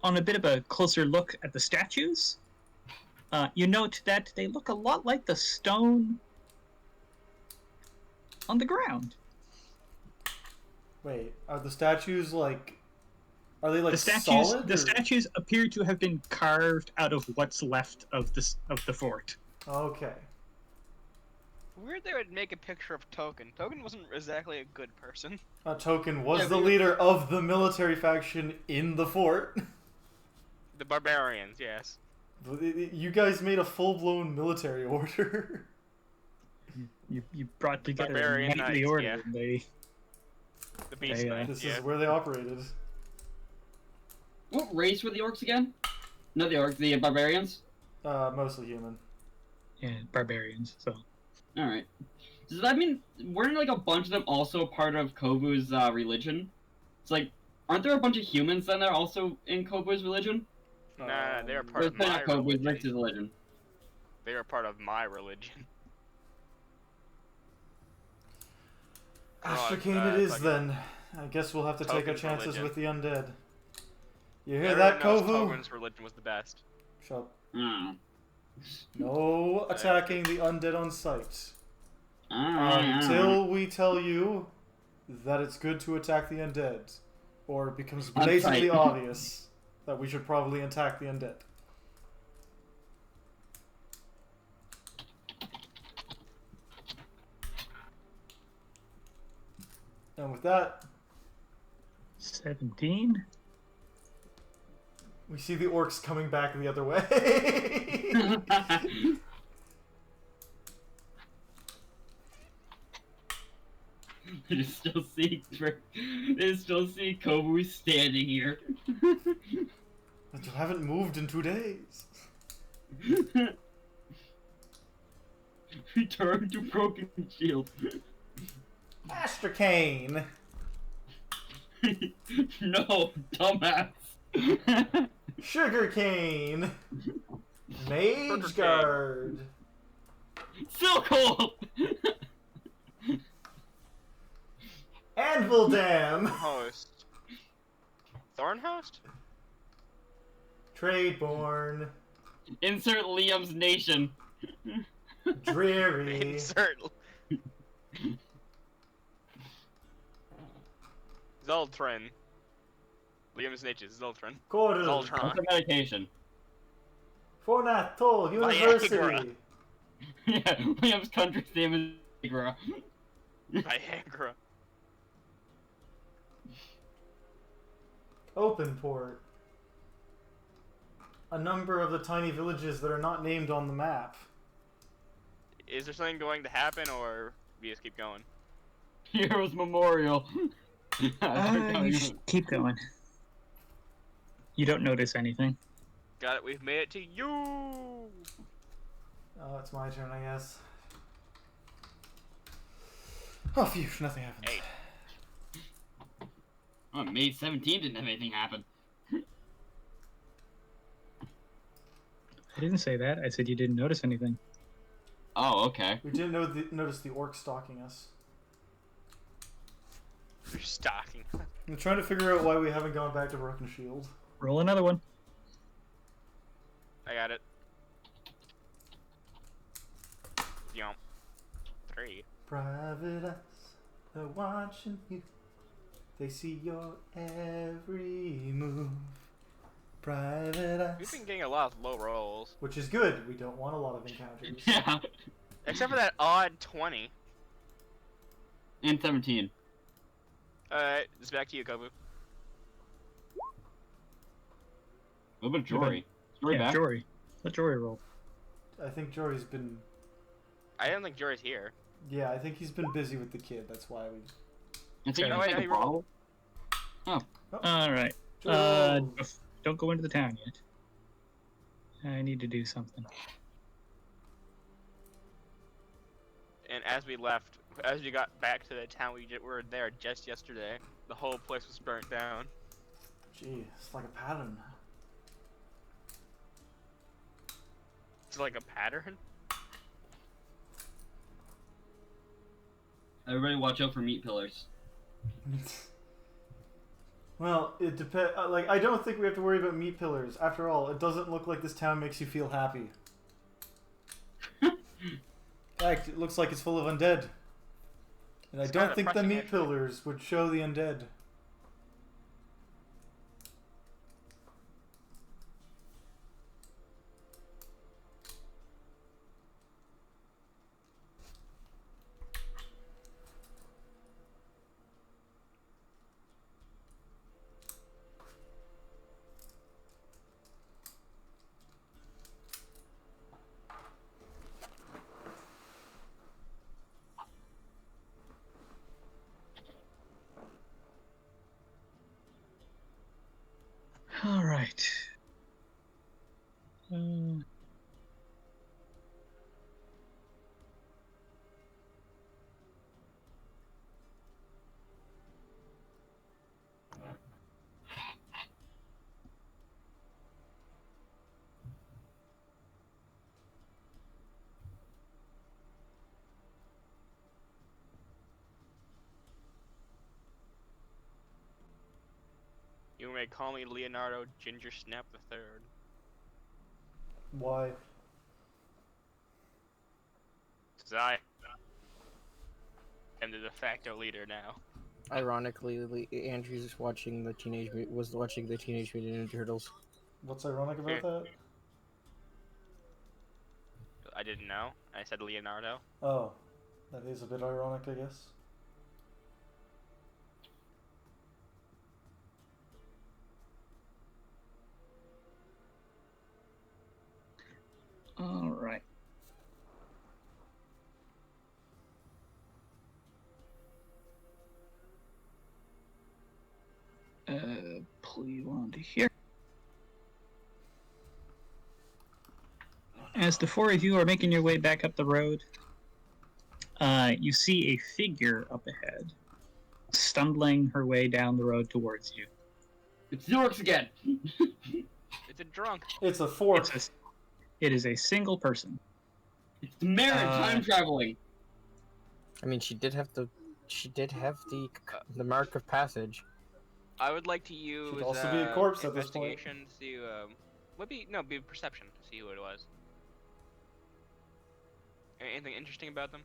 On a bit of a closer look at the statues, you note that they look a lot like the stone on the ground. Wait, are the statues like? Are they like The statues, solid? the or- statues appear to have been carved out of what's left of the fort. Okay. Weird they would make a picture of Token. Token wasn't exactly a good person. Token was Yeah, the leader of the military faction in the fort. The barbarians, yes. You guys made a full-blown military order. You brought together Barbarian a knightly knights, order. yeah. And they The Beast They, Knight, This yeah. is where they operated. What race were the orcs again? Not the orcs, the barbarians? Mostly human. barbarians. So Alright. Does that mean, weren't like a bunch of them also part of Kovu's religion? It's like, aren't there a bunch of humans then that are also in Kovu's religion? Nah, they were Um, part Or of it's not my Kovu's, religion. Rix's religion. They were part of my religion. Astrocane it is fucking then. I guess we'll have to take our Token's chances religion. with the undead. You hear Everyone that, knows Kovu? Token's religion was the best. Shut up. Oh. No attacking the undead on sight. Alright. Until we tell you that it's good to attack the undead. Or it becomes On blatantly sight. obvious that we should probably attack the undead. And with that, 17. we see the orcs coming back the other way. They still see Kovu standing here. But you haven't moved in 2 days. Return to broken shield. Astrocane! No, dumbass. Sugarcane! Mage Sugarcane. Guard! So cold. Anvil Dam! Host. Thornhost? Tradeborn. Insert Liam's nation. Dreary. Insert. Zultrin. Liam's nature, Zultrin. Cordel. Zultron. What's the medication? Fornato University. Viagra. Yeah, Liam's country's name is Viagra. Viagra. Open Port. A number of the tiny villages that are not named on the map. Is there something going to happen, or we just keep going? Heroes Memorial. You should keep going. You don't notice anything. Got it, we've made it to you! Oh, it's my turn, I guess. Oh, phew, nothing happened. Hey. Oh, May 17th didn't have anything happen. I didn't say that. I said you didn't notice anything. Oh, okay. We didn't notice the orc stalking us. You're stalking. I'm trying to figure out why we haven't gone back to Broken Shield. Roll another one. I got it. Yum. 3. Private eyes, they're watching you. They see your every move. Private eyes. We've been getting a lot of low rolls. Which is good. We don't want a lot of encounters. Yeah. Except for that odd 20. And 17. Alright, it's back to you, Kovu. What about Jory? Jory Yeah, back? Jory. Let Jory roll. I think Jory's been... I don't think Jory's here. Yeah, I think he's been busy with the kid. That's why we... I think No, you wait, take no, a you roll. bottle. Alright. Joe! Don't go into the town yet. I need to do something. And as we left, as we got back to the town we were there just yesterday, the whole place was burnt down. Gee, it's like a pattern. It's like a pattern. Everybody watch out for meat pillars. Well, it depends. Like, I don't think we have to worry about meat pillars. After all, it doesn't look like this town makes you feel happy. In fact, it looks like it's full of undead. And It's I don't kinda think the depressing, meat actually. pillars would show the undead. Alright. You may call me Leonardo Ginger Snap III. Why? Because I am the de facto leader now. Ironically, Andrew's watching the was watching the Teenage Mutant Ninja Turtles. What's ironic about Here. that? I didn't know. I said Leonardo. Oh, that is a bit ironic, I guess. Alright. Pull you onto here. As the four of you are making your way back up the road, you see a figure up ahead, stumbling her way down the road towards you. It's the orcs again! It's a drunk. It's a fork. It is a single person. It's the Marin time traveling! I mean, she did have the mark of passage. I would like to use Should also be a corpse at this point. investigation to be perception to see who it was. Anything interesting about them?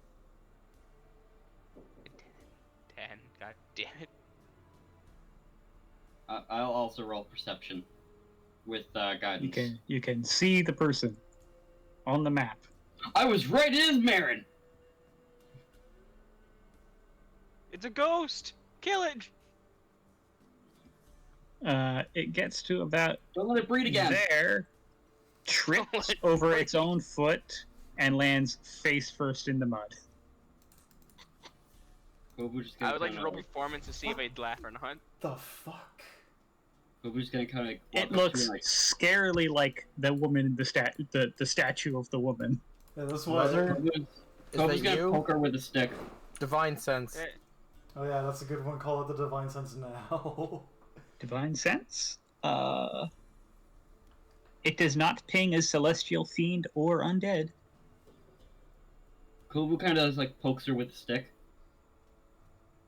10. God damn it. I'll also roll perception with guidance. You can see the person on the map. I was right, it is Marin! It's a ghost! Kill it! It gets to about Don't let it breed again! there, trips over its own foot, and lands face first in the mud. Kovu's just I gonna would like to kinda- roll performance to see if I'd laugh or not. The fuck? Kovu's gonna kind of. It looks scarily like the woman, the statue of the woman. Yeah, that's Mother? why. Kovu's that gonna you? poke her with a stick. Divine sense. Eh, Oh yeah, that's a good one. Call it the divine sense now. Divine sense? It does not ping as celestial fiend or undead. Kovu kind of like pokes her with a stick.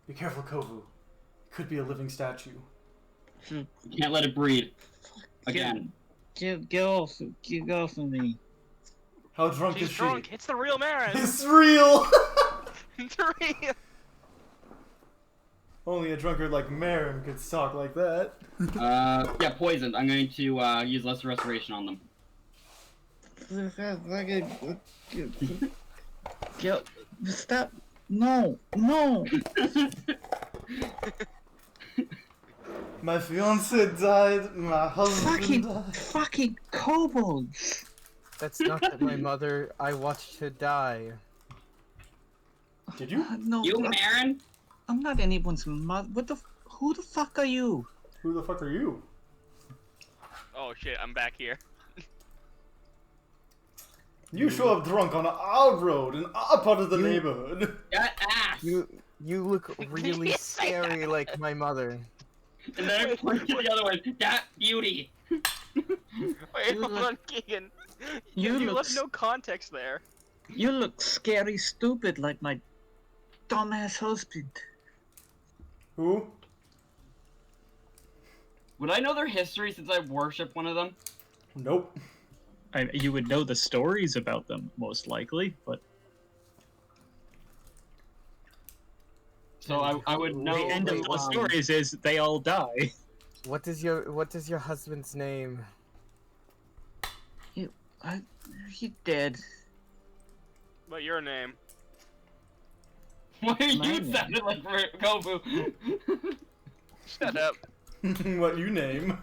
Be careful, Kovu. It could be a living statue. You can't let it breed. Again. Get off of me. How drunk She's is drunk. she? It's the real Marin. It's real! It's real. Only a drunkard like Marin could talk like that. Yeah, poisoned. I'm going to use Lesser Restoration on them. Stop. No. My fiance died, my husband died. Fucking kobolds. That's not my mother. I watched her die. Did you? No, You, Marin? I'm not anyone's mother. Who the fuck are you? Who the fuck are you? Oh shit, I'm back here. You show up drunk on our road in our part of the neighborhood. Got ass! You look really you say scary that? like my mother. And then I point to the other one. That beauty! Wait, hold on, Kegan. You You look left no context there. You look scary stupid like my dumbass husband. Who? Would I know their history since I worship one of them? Nope. You would know the stories about them, most likely, but... So I would know. the end of those stories is they all die. What is your husband's name? He dead. But your name. Why are you Mine. sounding like Kovu? Shut up. What you name?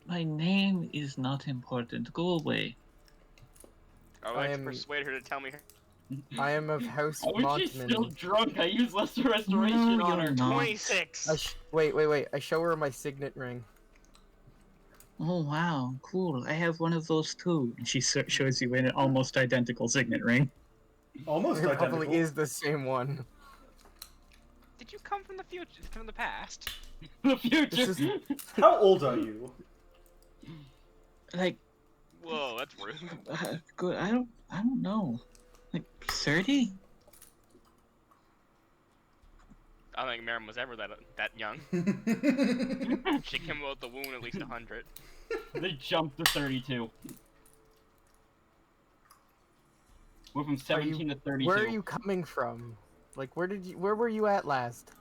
My name is not important. Go away. I would like I to am- persuade her to tell me her. I am of House I wish she's still Mountmend. drunk. I use Lesser Restoration No, on you're her. not. 26. Wait. I show her my signet ring. Oh wow, cool. I have one of those too. And she shows you an almost identical signet ring. Almost It identical. probably is the same one. Did you come from the future? From the past? The future. This is- How old are you? Like, Whoa, that's rude. good. I don't know. Like 30? I don't think Marin was ever that young. She came out the womb at least 100. They jumped to 32. Went from 17 to 32. Where are you coming from? Like, where were you at last?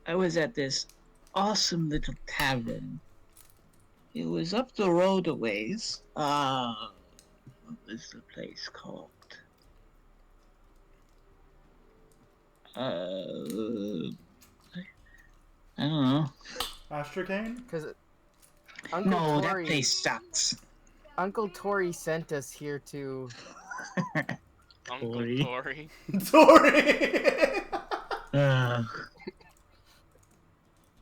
I was at this awesome little tavern. It was up the road a ways. What was the place called? I don't know. Astracane? Because Uncle No, Tory, that place sucks. Uncle Tory sent us here to. Uncle Tory. Tory. Dory!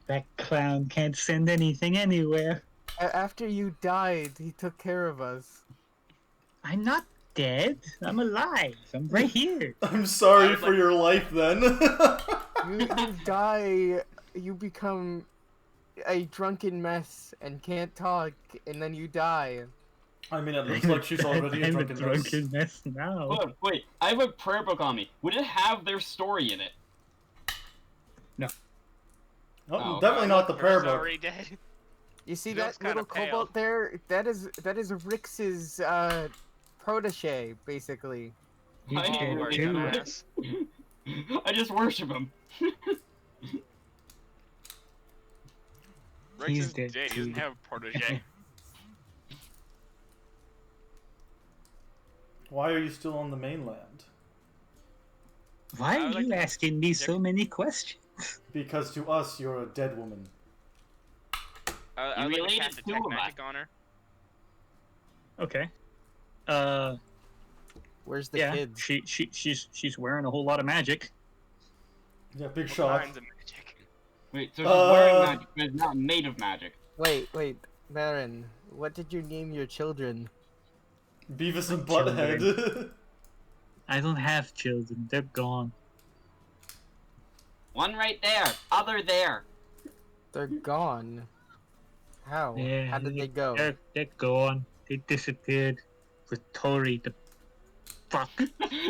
That clown can't send anything anywhere. After you died, he took care of us. I'm not dead. I'm alive. I'm right here. I'm sorry I would for like- your life then. You die, you become a drunken mess and can't talk, and then you die. I mean, it looks like she's already a I'm drunken mess. mess now. Hold on, wait. I have a prayer book on me. Would it have their story in it? Oh, Oh, definitely not the We're prayer just book. already dead. You see He that looks kinda little kobold there? That is Rix's protege, basically. You I did Already too. dumbass. I just worship him. Rex He's is dead dead. He too. doesn't have a protege. Why are you still on the mainland? Why I are would like you to- asking me so many questions? Because to us, you're a dead woman. I You would like to related cast to detect him, magic on her. Okay. Where's the Yeah. kids? She's wearing a whole lot of magic. Yeah, big What shock. kinds of magic? Wait, so she's wearing magic, but it's not made of magic. Wait, Marin, what did you name your children? Beavis and Children. Butthead. I don't have children. They're gone. One right there, other there. They're gone. How? Yeah, How did they go? They're gone. They disappeared with Tori the fuck. Tori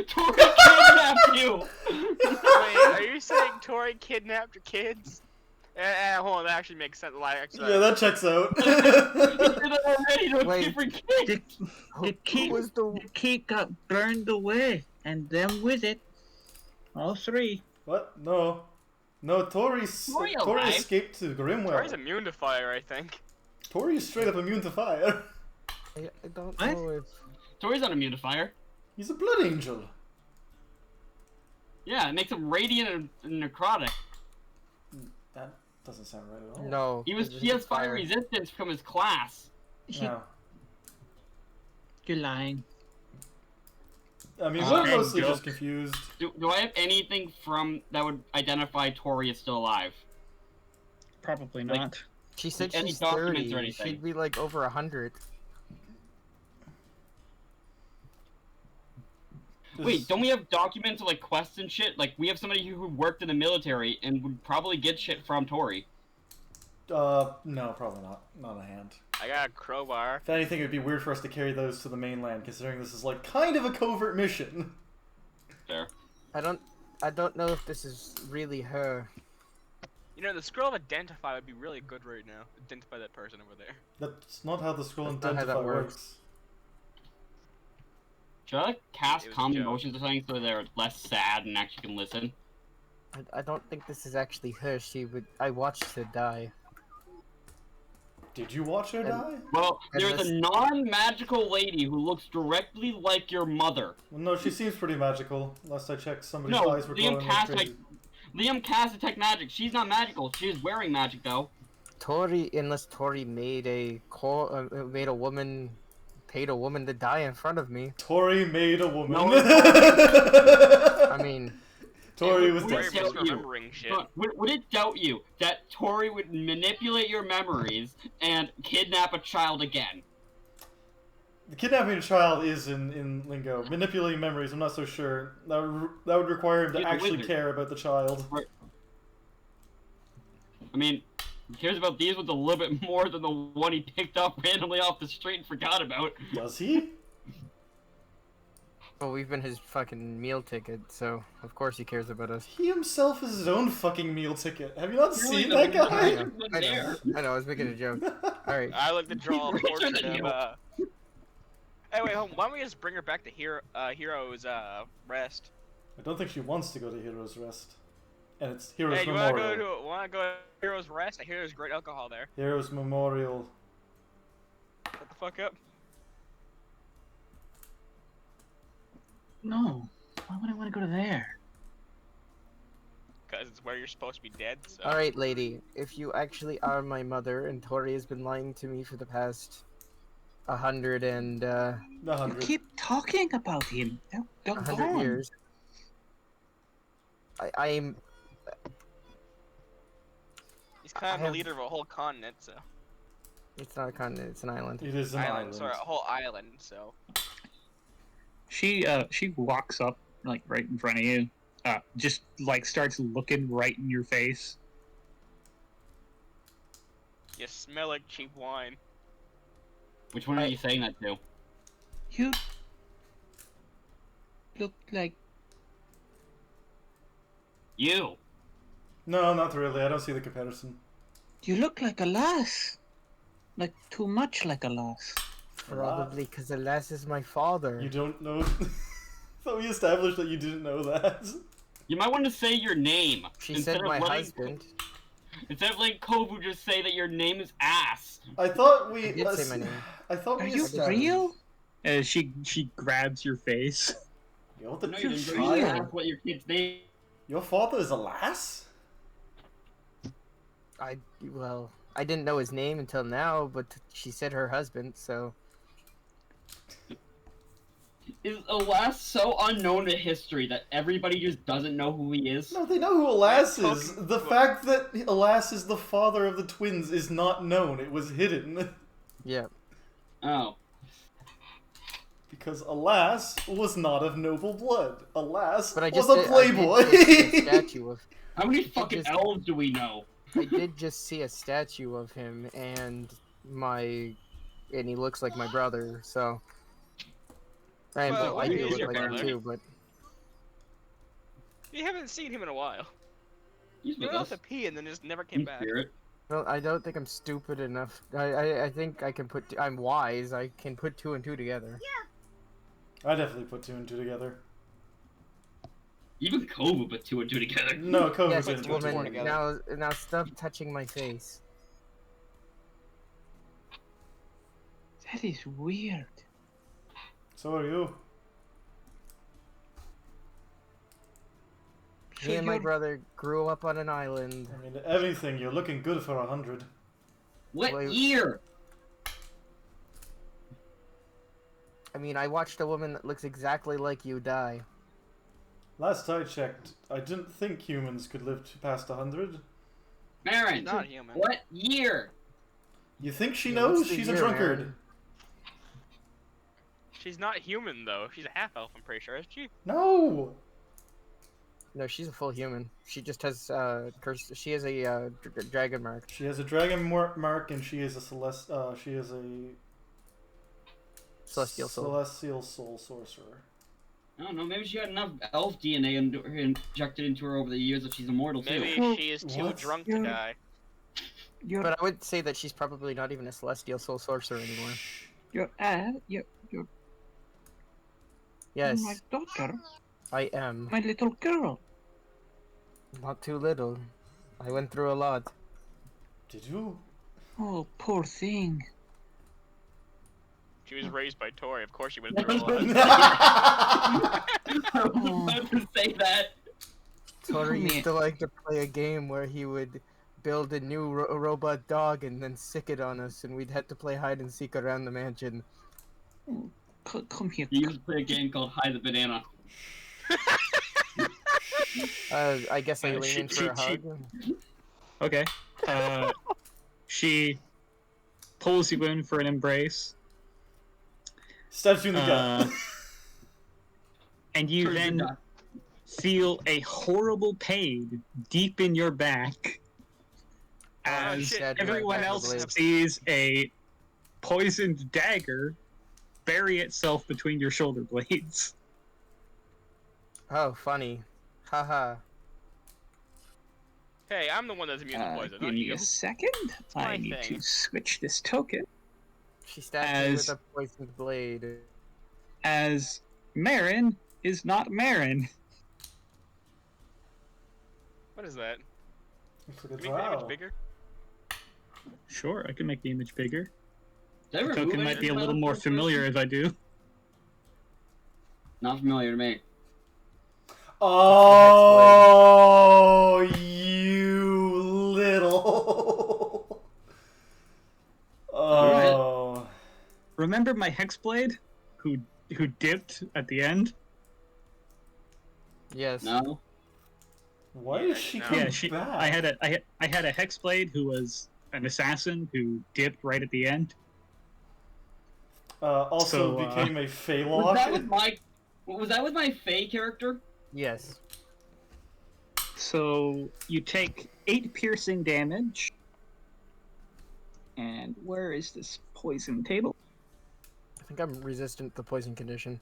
kidnapped you! Wait, are you saying Tori kidnapped your kids? Hold on, that actually makes sense. Like, actually, Yeah, that checks out. You did it already to a Wait. different kid! Who was the? The key got burned away, and then with it, all three. What? No. No, Tori alive? escaped to Grimwell. Tori's immune to fire, I think. Tori is straight up immune to fire. I don't What? know if. Tori's not immune to fire. He's a blood angel. Yeah, it makes him radiant and necrotic. That doesn't sound right at all. No. He has fire resistance from his class. No. You're lying. I mean, Oh, we're and mostly joke. just confused. Do I have anything from that would identify Tori is still alive? Probably Like- not. She said Any she's documents 30. or anything? She'd be like over 100. Wait, don't we have documents of like quests and shit? Like we have somebody who worked in the military and would probably get shit from Tori. No, probably not. Not a hand. I got a crowbar. If anything, it would be weird for us to carry those to the mainland, considering this is like kind of a covert mission. There. I don't know if this is really her. You know, the scroll of identify would be really good right now. Identify that person over there. That's not how the scroll That's not how identify that works. works. Should I like, cast It was a calm joke. emotions or something so they're less sad and actually can listen? I don't think this is actually her. I watched her die. Did you watch her And- die? Well, And there's this- a non-magical lady who looks directly like your mother. Well, no, she seems pretty magical. Last I checked, somebody's No, eyes were Liam glowing cast like like crazy. Liam cast detect magic. She's not magical. She's wearing magic though. Tori, unless Tori made a woman, paid a woman to die in front of me. Tori made a woman. No, I mean, Tori was Would We're it desperate. tell you- misremembering shit. Would it doubt you that Tori would manipulate your memories and kidnap a child again? The kidnapping a child is in lingo. Manipulating memories, I'm not so sure. That would require him to He's a actually wizard. care about the child. I mean, he cares about these ones a little bit more than the one he picked up randomly off the street and forgot about. Does he? well, we've been his fucking meal ticket, so of course he cares about us. He himself is his own fucking meal ticket. Have you not Really, seen the- that the guy? picture was there. I know, I was making a joke. Alright. I like to draw a Richer portrait than of, you. Hey, wait, hold on. Why don't we just bring her back to Hero's, Rest? I don't think she wants to go to Hero's Rest. And it's Hero's Hey, you Memorial. wanna go to Hero's Rest? I hear there's great alcohol there. Hero's Memorial. Shut the fuck up. No. Why would I want to go to there? Because it's where you're supposed to be dead, so. Alright, lady. If you actually are my mother, and Tori has been lying to me for the past 100 and, The You 100. keep talking about him. Go 100 on. years. I'm... He's kind of I the have- leader of a whole continent, so. It's not a continent, it's an island. It is an island. Sorry, a whole island, so. She walks up like right in front of you. Just like starts looking right in your face. You smell like cheap wine. Which one are you saying that to? You look like You. No, not really. I don't see the comparison. you look like a lass. Like too much like a lass. Probably because Alas is my father. You don't know. So we established that you didn't know that. You might want to say your name. She instead said of my letting- husband. Instead of letting Kovu just say that your name is ass. I thought we. I did say my name. I thought Are we you established. real? She grabs your face. Yo, what the No, You're you didn't. real. You asked what your kid's name. Your father is a lass? I didn't know his name until now, but she said her husband, so Is Alas so unknown to history that everybody just doesn't know who he is? No, they know who Alas Yeah, is. talking- The fact that Alas is the father of the twins is not known. It was hidden. yeah. Oh. Because Alas was not of noble blood. Alas But I was just a did, playboy. I did just see a statue of. How many fucking just- elves do we know? I did just see a statue of him, and and he looks like my brother, so. I Well, like where to is look your like him brother? too, but You haven't seen him in a while. He's He with went us. out to pee and then just never came In back. spirit. well, I don't think I'm stupid enough. I think I can put. I'm wise. I can put 2 and 2 together. I definitely put 2 and 2 together. Even Kovu put 2 and 2 together. No, Kovu Yes, didn't put 2 woman. together. Now stop touching my face. That is weird. So are you. So Me and my you're- brother grew up on an island. I mean, everything, you're looking good for 100. What Wait. year? I mean, I watched a woman that looks exactly like you die. Last I checked, I didn't think humans could live past 100. Marin, Not human. what year? You think she Yeah, knows? what's the She's a year, drunkard. man? She's not human though. She's a half elf. I'm pretty sure, isn't she? No! No, she's a full human. She just has curse. She has a dragon mark. She has a dragon mark, and she is a Celestial soul. celestial soul sorcerer. I don't know, maybe she got enough elf DNA injected into her over the years that she's immortal too. Maybe she is too What? drunk to You're- die. You're But I would say that she's probably not even a celestial soul sorcerer anymore. you're Yes, my daughter, I am. my little girl. Not too little. I went through a lot. Did you? Oh, poor thing. She was raised by Tori. Of course she went through a lot. I was about to say that. Tori Man. used to like to play a game where he would build a new robot dog and then sick it on us, and we'd have to play hide and seek around the mansion. Come here. He used to play a game called Hide the Banana. I guess I lean she- in for a she- hug. Okay. She pulls you in for an embrace, Stabs you in the gut. and you Turns your then nut. feel a horrible pain deep in your back as shit. everyone Right, else blade. sees a poisoned dagger bury itself between your shoulder blades. Oh, funny. Haha. Hey, I'm the one that's immune to poison, Give not me you. a second. my I need thing. to switch this token She stabbed me with As- a poisoned blade. As Marin is not Marin. What is that? Looks Can like a you make the image drow. bigger? Sure, I can make the image bigger. Did I The remove token might be a anything little about more this familiar person? if I do. Not familiar to me. Oh, you little. Oh. Remember my Hexblade, who dipped at the end? Yes. No? Why Yeah, is she no. come Yeah, back? I had a Hexblade who was an assassin who dipped right at the end. Also So, became a Was Phaylok. that with my Fae character? Yes. So you take 8 piercing damage. And where is this poison table? I think I'm resistant to the poison condition.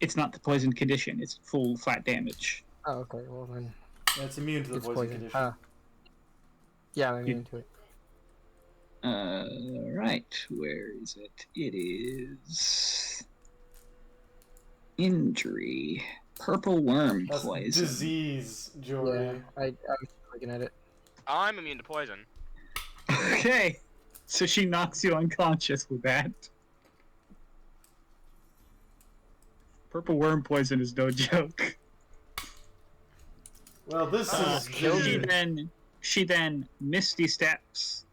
It's not the poison condition, it's full flat damage. Oh, okay. Well then, And it's immune to the it's poison poison. condition. Yeah, I'm into it. Right, where is it? It is injury. Purple worm That's poison. disease, Jory. Yeah, I was looking at it. I'm immune to poison. Okay, so she knocks you unconscious with that. Purple worm poison is no joke. Well, this is She good. then misty steps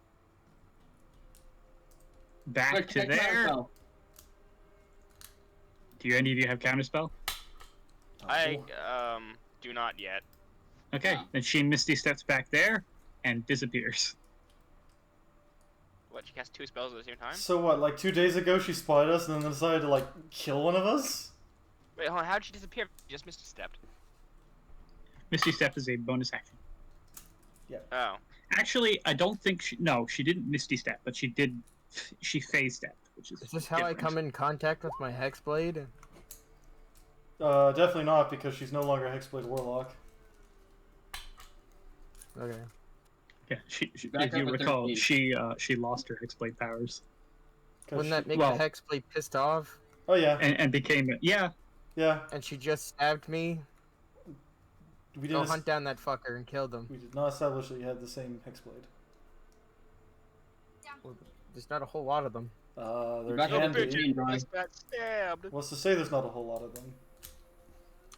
back Quick, to check there. counterspell. Do any of you have counterspell? I do not yet. Okay, Oh. then she misty steps back there and disappears. What? She casts 2 spells at the same time? So what, like 2 days ago she spotted us and then decided to like kill one of us? Wait, hold on. How'd she disappear? She just misty stepped. Misty step is a bonus action. Oh. Actually, I don't think she. No, she didn't Misty Step, but she did. She Phase Step, which is. Is this how I different. come in contact with my Hexblade? Definitely not, because she's no longer Hexblade Warlock. Okay. Yeah, Back if you up at recall, 13. she lost her Hexblade powers 'Cause Wouldn't that she- make well- the Hexblade pissed off? Oh yeah, and became yeah. And she just stabbed me? We Go didn't. hunt down that fucker and kill them. We did not establish that you had the same Hexblade. Well, there's not a whole lot of them. There Back up can at be. 13, Brian. Just got stabbed. What's to say there's not a whole lot of them?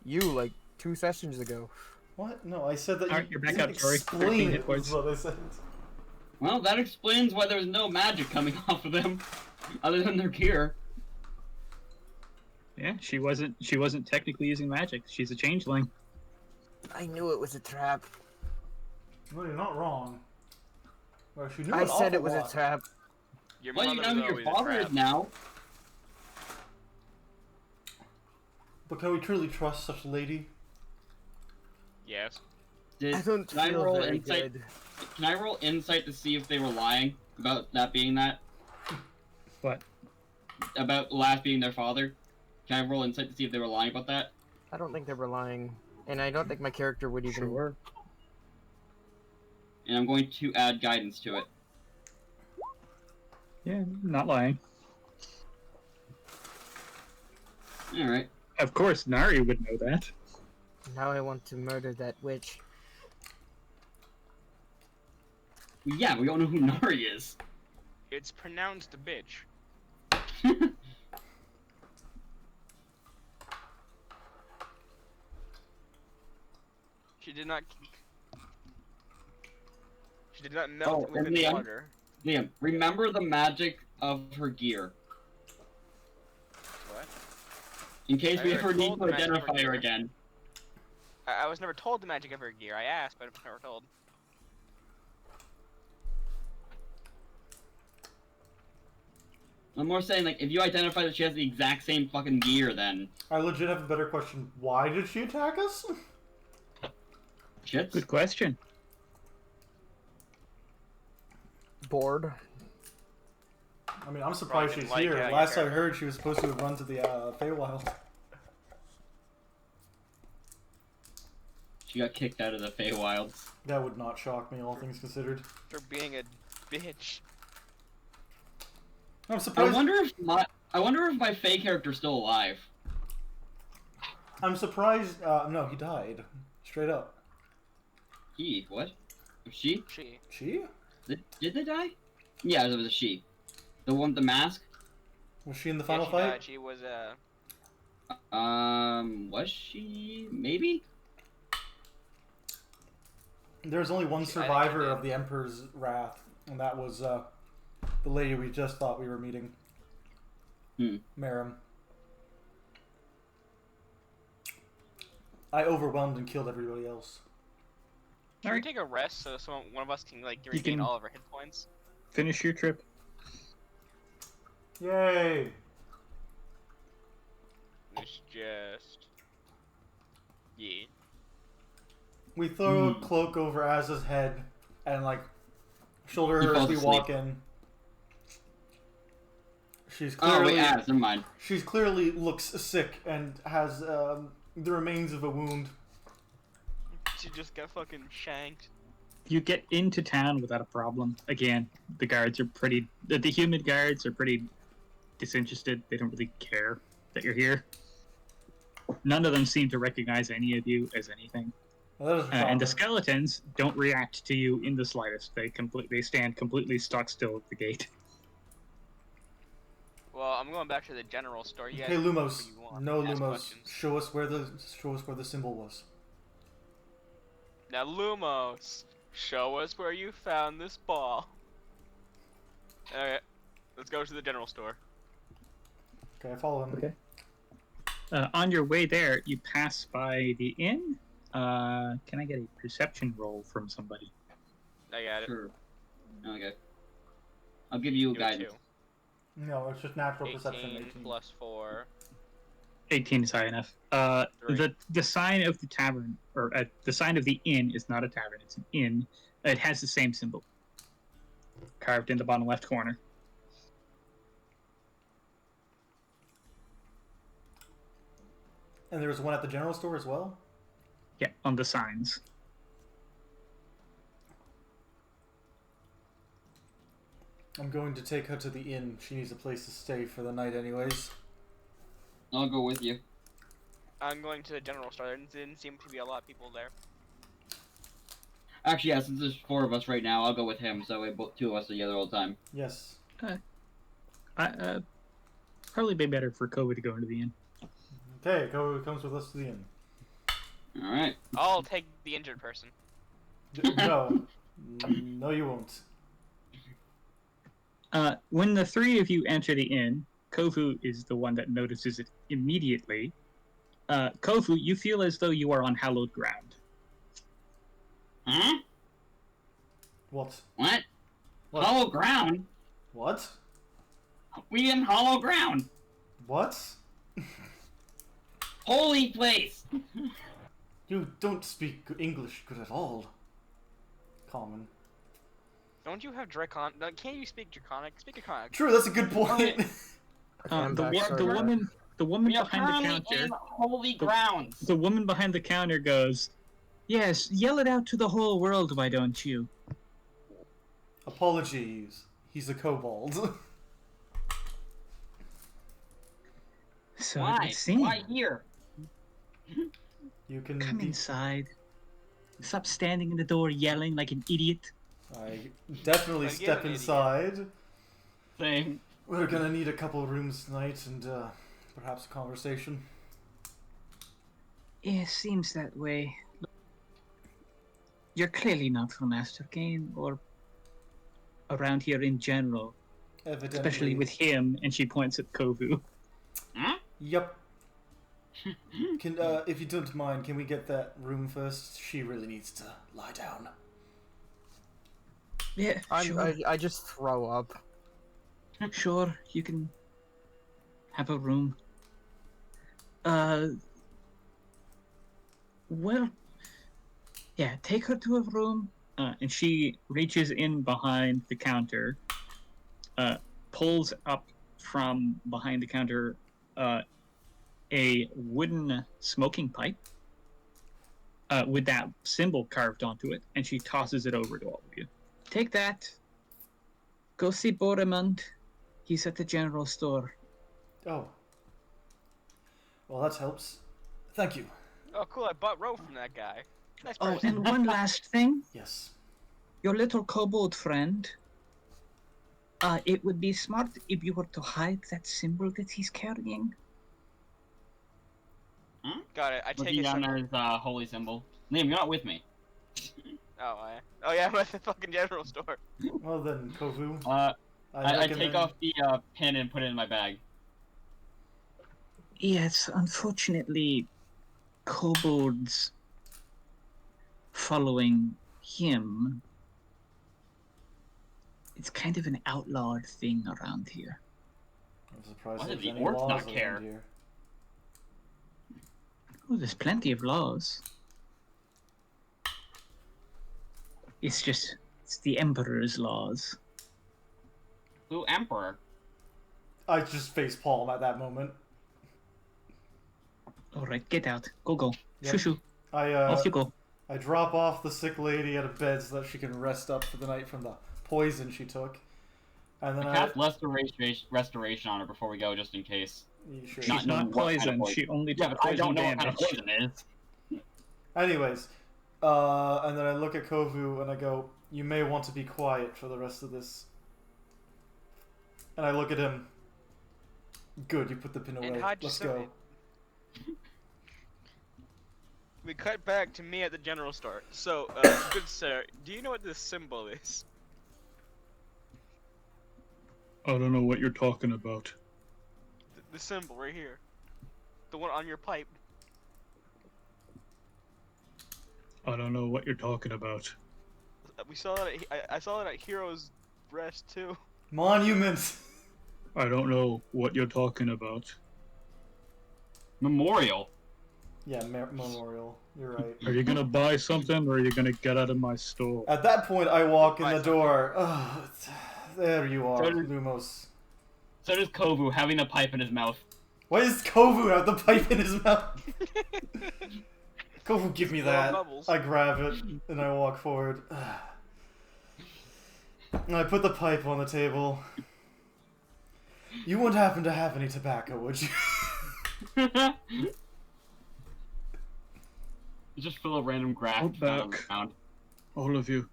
You, like, 2 sessions ago. What? No, I said that Alright, you you're back didn't up, Jory. 13 explain hit it, points. is what I said. Well, that explains why there's no magic coming off of them, other than their gear. Yeah, she wasn't technically using magic. She's a changeling. I knew it was a trap. No, you're not wrong. Well, she knew I an said it awful was a lot. trap. Your Well, you mother know was who your always a father trap. is now. But can we truly trust such a lady? Yes. Did, I don't can I feel roll very insight? good. Can I roll insight to see if they were lying about that being that? What? About last being their father? Can I roll insight to see if they were lying about that? I don't think they were lying. And I don't think my character would even... Sure. And I'm going to add guidance to it. Yeah, not lying. Alright. Of course, Nari would know that. Now I want to murder that witch. Yeah, we all know who Nari is. It's pronounced a bitch. She did not. She did not melt Oh, and within Liam? water. Liam, remember the magic of her gear. What? In case I we already ever need told to the magic of her identify her gear. again. I was never told the magic of her gear. I asked, but I was never told. I'm more saying, like, if you identify that she has the exact same fucking gear, then... I legit have a better question. Why did she attack us? Shit. Good question. Bored. I mean, I'm surprised Probably she's didn't like here. how you Last I character- heard, she was supposed to have run to the Feywild. She got kicked out of the Feywilds. That would not shock me, all things considered. For being a bitch. I'm I surprised. wonder if my Fey character's still alive. I'm surprised. No, he died. Straight up. He? What? She? She. She? Did they die? Yeah, it was a she. The one with the mask? Was she in the Yeah, final she fight? died. She was Was she? Maybe? There's only one I think she survivor did. of the Emperor's Wrath, and that was the lady we just thought we were meeting. Marim. I overwhelmed and killed everybody else. Can we Alright. take a rest so one of us can like You regain can- all of our hit points? Finish your trip. Yay! It's just. Yeah. We throw a cloak over Az's head and like shoulder He her as falls we asleep. walk in. She's Oh, clearly wait, never mind. she's clearly looks sick and has the remains of a wound. She just got fucking shanked. You get into town without a problem. Again, the guards are pretty. The human guards are pretty disinterested. They don't really care that you're here. None of them seem to recognize any of you as anything. Well, that is a And the shocker. skeletons don't react to you in the slightest. They stand completely stock still at the gate. Well, I'm going back to the general store. You guys Okay, can do Lumos. whatever you want. No, Ask Lumos. questions. Show us where the symbol was. Now, Lumos, show us where you found this ball. Alright, let's go to the general store. Okay, I follow him. Okay. On your way there, you pass by the inn. Can I get a perception roll from somebody? I got it. Sure. Okay. I'll give you Do it guidance. too. No, it's just natural perception. 18 plus 4. 18 is high enough. The sign of the tavern, or the sign of the inn, is not a tavern. It's an inn. It has the same symbol carved in the bottom left corner. And there's one at the general store as well? Yeah, on the signs. I'm going to take her to the inn. She needs a place to stay for the night anyways. I'll go with you. I'm going to the general store. There didn't seem to be a lot of people there. Actually, yeah, since there's 4 of us right now, I'll go with him, so we both 2 of us together all the time. Yes. Probably be better for Kovu to go into the inn. Okay, Kovu comes with us to the inn. Alright. I'll take the injured person. No. No, you won't. When the 3 of you enter the inn, Kovu is the one that notices it immediately. Kovu, you feel as though you are on hallowed ground. Huh? What? What? What? Hollow ground? What? We in hollow ground. What? Holy place. You don't speak English good at all. Common. Don't you have Draconic? Can't you speak Draconic? Speak Draconic. True, that's a good point. The woman We are behind the currently counter. in holy grounds. The woman behind the counter goes, "Yes, yell it out to the whole world, why don't you?" Apologies. He's a kobold. So Why? it seems. Why here? You can Come be... inside. Stop standing in the door yelling like an idiot. I definitely Again, step an idiot. inside. Same. We're gonna need a couple of rooms tonight and perhaps a conversation. Yeah, seems that way. You're clearly not from Astorgane or around here in general, Evidently. especially with him. And she points at Kovu. Huh? Yep. Can if you don't mind, can we get that room first? She really needs to lie down. Yeah, sure. I just throw up. Sure, you can have a room. Well, yeah, take her to a room. And she reaches in behind the counter, pulls up from behind the counter a wooden smoking pipe with that symbol carved onto it, and she tosses it over to all of you. Take that. Go see Boremund. He's at the general store. Oh. Well, that helps. Thank you. Oh, cool! I bought rope from that guy. Nice Oh, person. and one last thing. Yes. Your little kobold friend. It would be smart if you were to hide that symbol that he's carrying. Huh? Got it. I take Looking it. down at his holy symbol. Liam, you're not with me. Oh yeah, I'm at the fucking general store. Well then, Kovu. I take off the pin and put it in my bag. Yes, unfortunately, kobolds following him. It's kind of an outlawed thing around here. I'm surprised Why there's did the any orcs laws not around care? here. Oh, there's plenty of laws. It's the Emperor's laws. Who emperor? I just facepalm at that moment. Alright, get out. Go. Yep. Shoo. I Off you go. I drop off the sick lady out of bed so that she can rest up for the night from the poison she took. And then I cast restoration on her before we go, just in case. Sure. She's Not not knowing what kind of poisoned. poison. She only Yeah, took but I poison don't know what damage. kind of poison it is. Anyways, and then I look at Kovu and I go, "You may want to be quiet for the rest of this." And I look at him. Good, you put the pin away. And how'd you Let's say go. it? We cut back to me at the general store. So, good sir, do you know what this symbol is? I don't know what you're talking about. The symbol right here. The one on your pipe. I don't know what you're talking about. We saw that. I saw that at Hero's Rest too. Monument! I don't know what you're talking about. Memorial. Yeah, memorial. You're right. Are you gonna buy something, or are you gonna get out of my store? At that point, I walk in Buy the door. Oh, there you are, So does- Lumos. So does Kovu, having a pipe in his mouth. Why does Kovu have the pipe in his mouth? Kovu, give me Blow that. bubbles. I grab it and I walk forward. And I put the pipe on the table. You wouldn't happen to have any tobacco, would you? You just fill a random grass Hold down on the back. ground. All of you.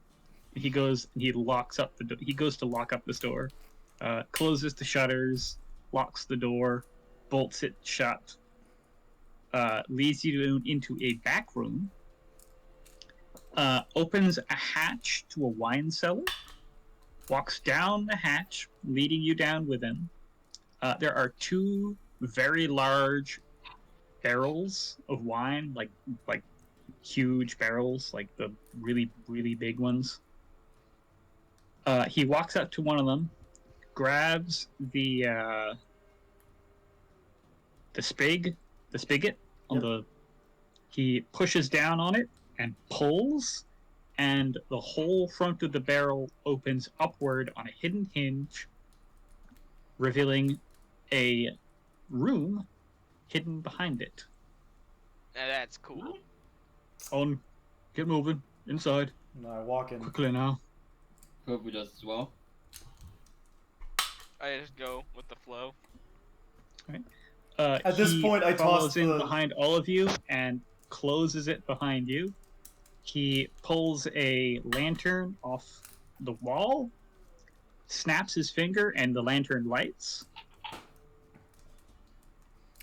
He goes. He locks up the. He goes to lock up the store. Closes the shutters. Locks the door. Bolts it shut. Leads you into a back room. Opens a hatch to a wine cellar. Walks down the hatch, leading you down with him. There are two very large barrels of wine, like huge barrels, like the really, really big ones. He walks up to one of them, grabs the spigot on the. He pushes down on it and pulls, and the whole front of the barrel opens upward on a hidden hinge, revealing a room hidden behind it. Now that's cool. On, get moving inside No, I walk in. quickly now. Kovu does as well. I just go with the flow. At this He point, I toss follows in the- behind all of you and closes it behind you. He pulls a lantern off the wall, snaps his finger, and the lantern lights.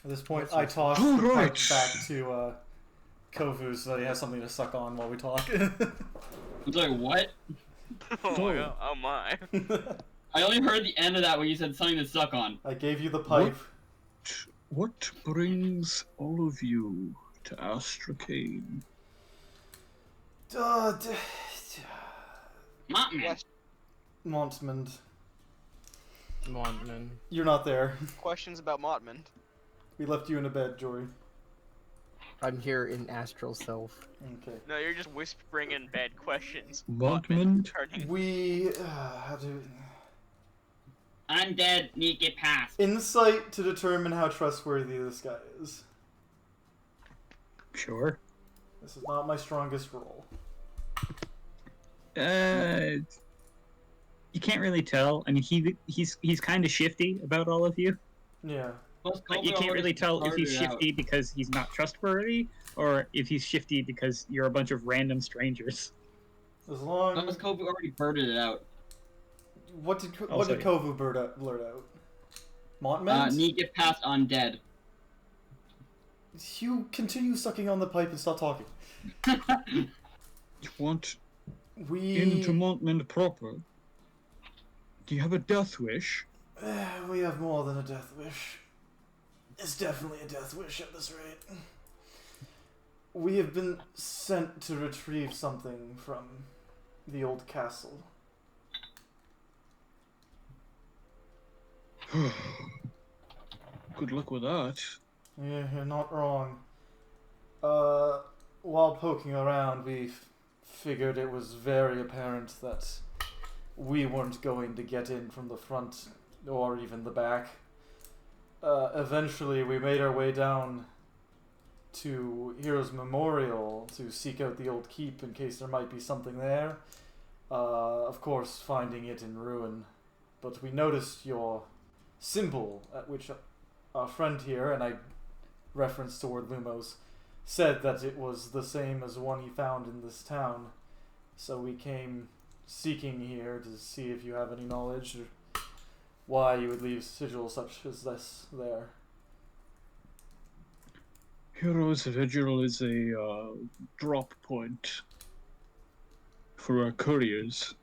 At this point, I toss the All pipe right. back to Kovu so that he has something to suck on while we talk. I was like, what? Oh Oh. my god. Oh my. I only heard the end of that when you said something to suck on. I gave you the pipe. What brings all of you to Astracane? Mountmend. Mountmend. Mountmend. You're not there. Questions about Mountmend. We left you in a bed, Jory. I'm here in astral self. Okay. No, you're just whispering in bed questions. Mountmend? Turning. We how to Undead need get past. insight to determine how trustworthy this guy is. Sure. This is not my strongest role. You can't really tell. I mean, he's kind of shifty about all of you. Yeah. Plus, But you Kovu can't already really tell if he's started out. shifty because he's not trustworthy, or if he's shifty because you're a bunch of random strangers. As long Plus, Kovu already birded it out. what did Also- Kovu blurt out? Mountmend? Need get past undead. You continue sucking on the pipe and stop talking. You want We into Mountmend proper? Do you have a death wish? we have more than a death wish. It's definitely a death wish at this rate. We have been sent to retrieve something from the old castle. Good luck with that. Yeah, you're not wrong. While poking around, we figured it was very apparent that we weren't going to get in from the front or even the back. Eventually, we made our way down to Heroes Memorial to seek out the old keep in case there might be something there. Of course, finding it in ruin. But we noticed your symbol, at which our friend here, and I referenced toward Lumos, said that it was the same as one he found in this town. So we came seeking here to see if you have any knowledge or why you would leave sigils such as this there. Heroes Vigil is a drop point for our couriers.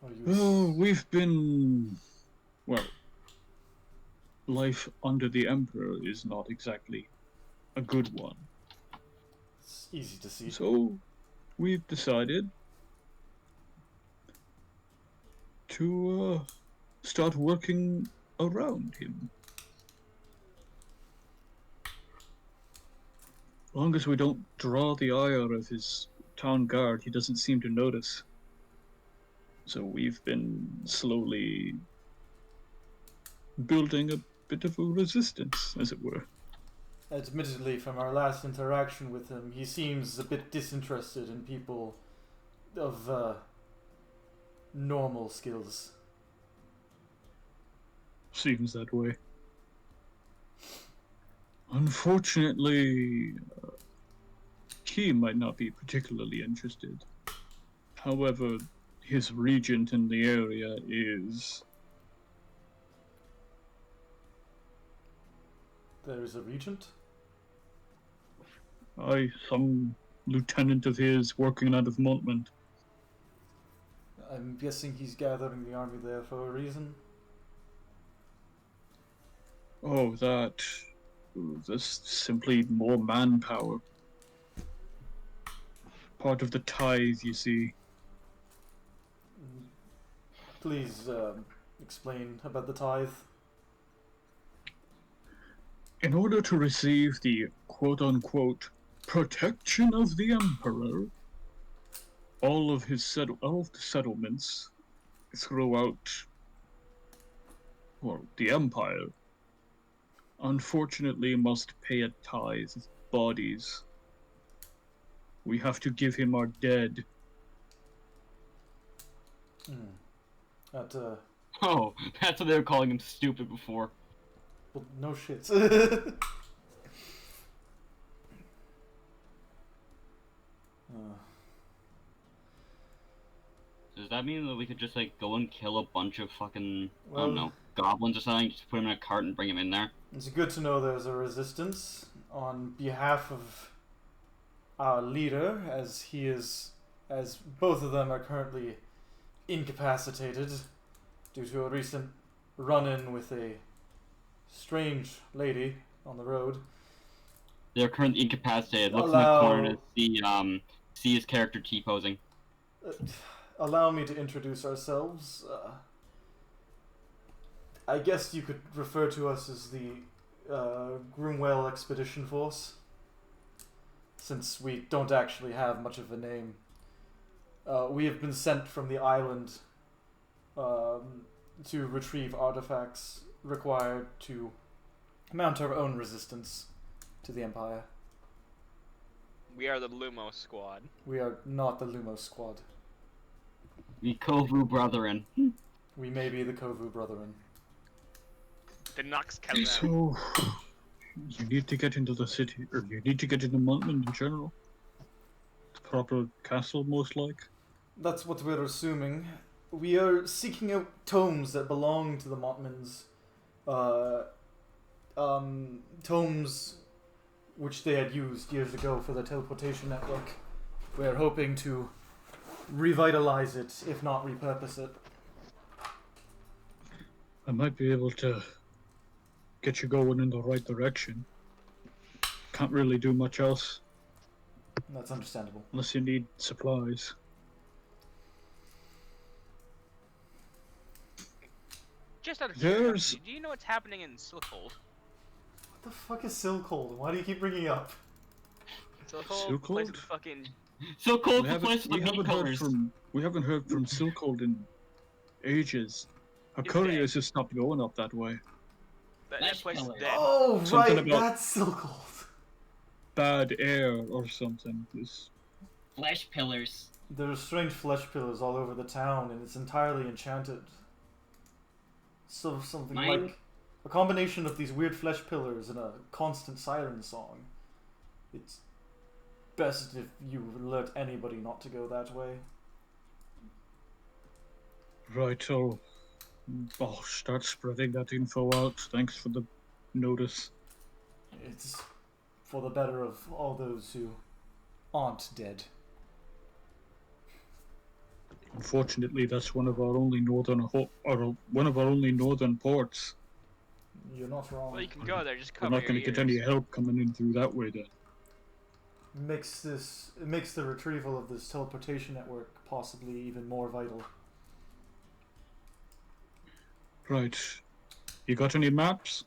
Are you Oh, we've been... Well, life under the Emperor is not exactly a good one. It's easy to see. So, we've decided to start working around him. long as we don't draw the ire of his town guard, he doesn't seem to notice. So we've been slowly building a bit of a resistance, as it were. Admittedly, from our last interaction with him, he seems a bit disinterested in people of normal skills. Seems that way. Unfortunately, he might not be particularly interested. However, his regent in the area is. There is a regent? Some lieutenant of his working out of Mountmend. I'm guessing he's gathering the army there for a reason. Oh, that's simply more manpower. Part of the tithe, you see. Please explain about the tithe. In order to receive the quote-unquote protection of the Emperor, all of the settlements throughout, well, the Empire, unfortunately must pay a tithe of bodies. We have to give him our dead. Oh, that's what they were calling him stupid before. Well, no shit. Does that mean that we could just, like, go and kill a bunch of fucking, I Well- don't know, goblins or something, just put them in a cart and bring them in there? It's good to know there's a resistance on behalf of our leader, as both of them are currently incapacitated due to a recent run-in with a strange lady on the road. They're currently incapacitated. Looks in the corner to see his character T-posing. Allow me to introduce ourselves. I guess you could refer to us as the Groomwell Expedition Force, since we don't actually have much of a name. We have been sent from the island to retrieve artifacts required to mount our own resistance to the Empire. We are the Lumos squad. We are not the Lumos squad. The Kovu brethren. We may be the Kovu brethren. The Nox Kellan. So, you need to get into the city, or you need to get into Mountmend in general. The proper castle, most like. That's what we're assuming. We are seeking out tomes that belong to the Mountmends. Tomes which they had used years ago for the teleportation network. We're hoping to revitalize it, if not repurpose it. I might be able to get you going in the right direction. Can't really do much else, That's understandable. unless you need supplies. Just out of There's- curiosity, do you know what's happening in Silkhold? What the fuck is Silkhold? Why do you keep bringing it up? Silkhold? Place Silkhold? with fucking... So cold We to place the meat colors. we haven't heard from Silkhold in ages. Our He's couriers just stopped going up that way. That Flesh place is color. dead. Oh, Something right, about- that's Silkhold. Bad air or something. Flesh pillars. There are strange flesh pillars all over the town, and it's entirely enchanted. So something Mine- like a combination of these weird flesh pillars and a constant siren song. It's best if you alert anybody not to go that way. Right, so I'll start spreading that info out. Thanks for the notice. It's for the better of all those who aren't dead. Unfortunately, that's one of our only northern ports. You're not wrong. Well, you can go there, just We're cover not your going to get any ears. help coming in through that way then. It makes the retrieval of this teleportation network possibly even more vital. Right. You got any maps?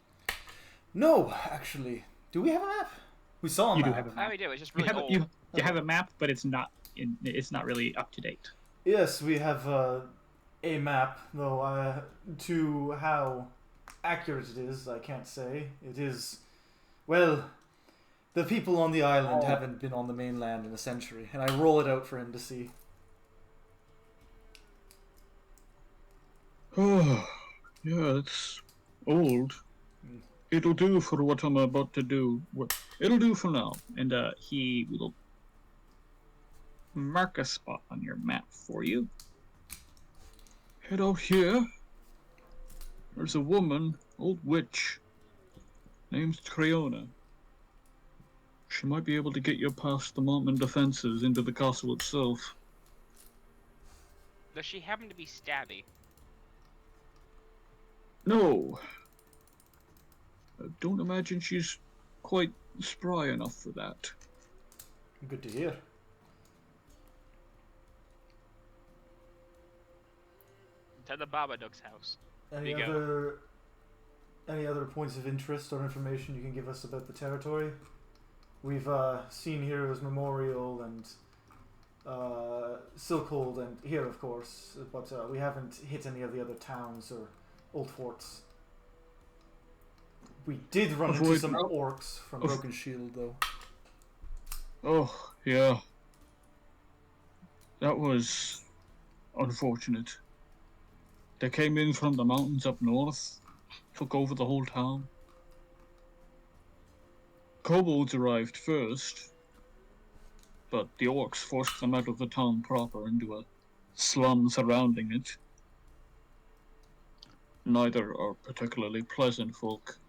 No, actually. Do we have a map? We saw a You do map. have a I map. we do. It's just You really have old. you have a map, but it's not really up to date. Yes, we have a map, though to how accurate it is, I can't say. It is, well, the people on the island haven't been on the mainland in a century, and I roll it out for him to see. Oh, yeah, it's old. Mm. It'll do for what I'm about to do. It'll do for now. And he will mark a spot on your map for you. Head out here. There's a woman, old witch, named Triona. She might be able to get you past the Mountmend defenses into the castle itself. Does she happen to be stabby? No. I don't imagine she's quite spry enough for that. Good to hear. To the Babadook's house. Any There you other points of interest or information you can give us about the territory? We've seen Heroes Memorial and Silkhold and here, of course, but we haven't hit any of the other towns or old forts. We did run into some orcs from Broken Shield, though. Oh, yeah. That was unfortunate. They came in from the mountains up north, took over the whole town. Kobolds arrived first, but the orcs forced them out of the town proper into a slum surrounding it. Neither are particularly pleasant folk.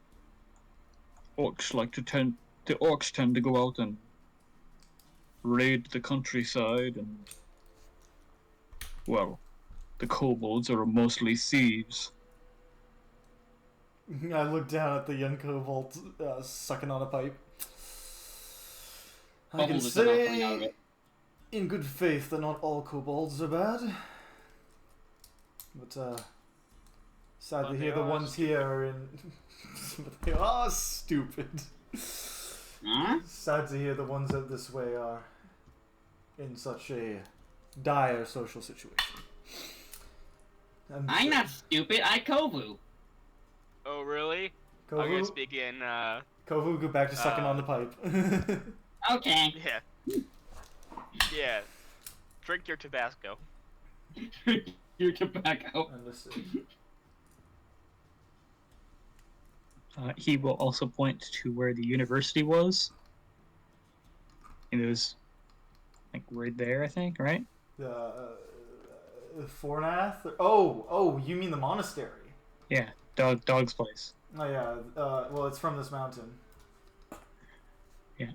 The orcs tend to go out and raid the countryside, and, well, the kobolds are mostly thieves. I look down at the young kobold sucking on a pipe. I can say, in good faith, that not all kobolds are bad. But, sad to hear the ones here are in... but they are stupid. Sad to hear the ones out this way are in such a dire social situation. I'm not stupid. I Kovu. Oh, really? Kovu? I'm gonna speak in, Kovu, go back to sucking on the pipe. Okay. Yeah. Yeah. Drink your Tabasco. Your tobacco. Understood. He will also point to where the university was. And it was, like, right there, I think, right? Fornath? Oh, you mean the monastery? Yeah, Dog's place. Oh yeah, well, it's from this mountain. Yeah.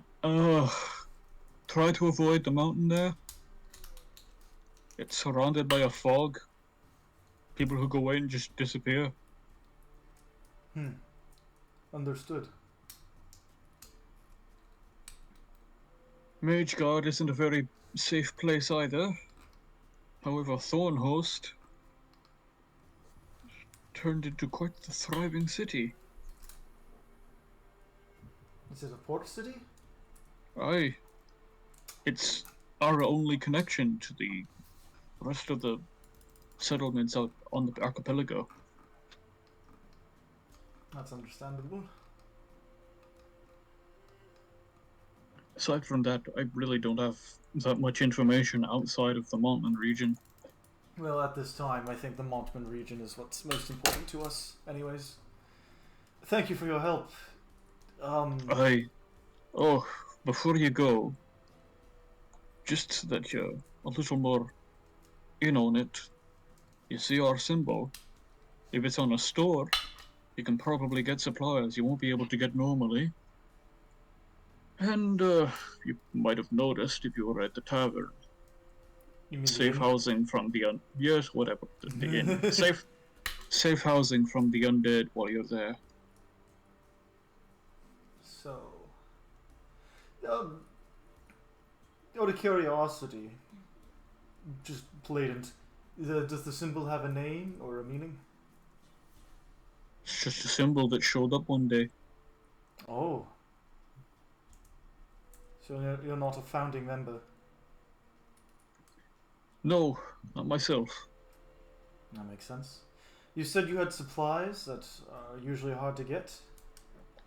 Try to avoid the mountain there. It's surrounded by a fog. People who go in just disappear. Understood. Mage Guard isn't a very safe place either. However, Thornhost turned into quite the thriving city. Is it a port city? Aye. It's our only connection to the rest of the settlements out on the archipelago. That's understandable. Aside from that, I really don't have that much information outside of the Mountmend region. Well, at this time, I think the Mountmend region is what's most important to us, anyways. Thank you for your help. Before you go, just so that you're a little more in on it, you see our symbol? If it's on a store, you can probably get supplies you won't be able to get normally. And, you might have noticed if you were at the tavern. You mean Safe housing from the yes, whatever. The inn. Safe housing from the undead while you're there. So, out of curiosity, just blatant, does the symbol have a name or a meaning? It's just a symbol that showed up one day. Oh. So you're not a founding member. No, not myself. That makes sense. You said you had supplies that are usually hard to get.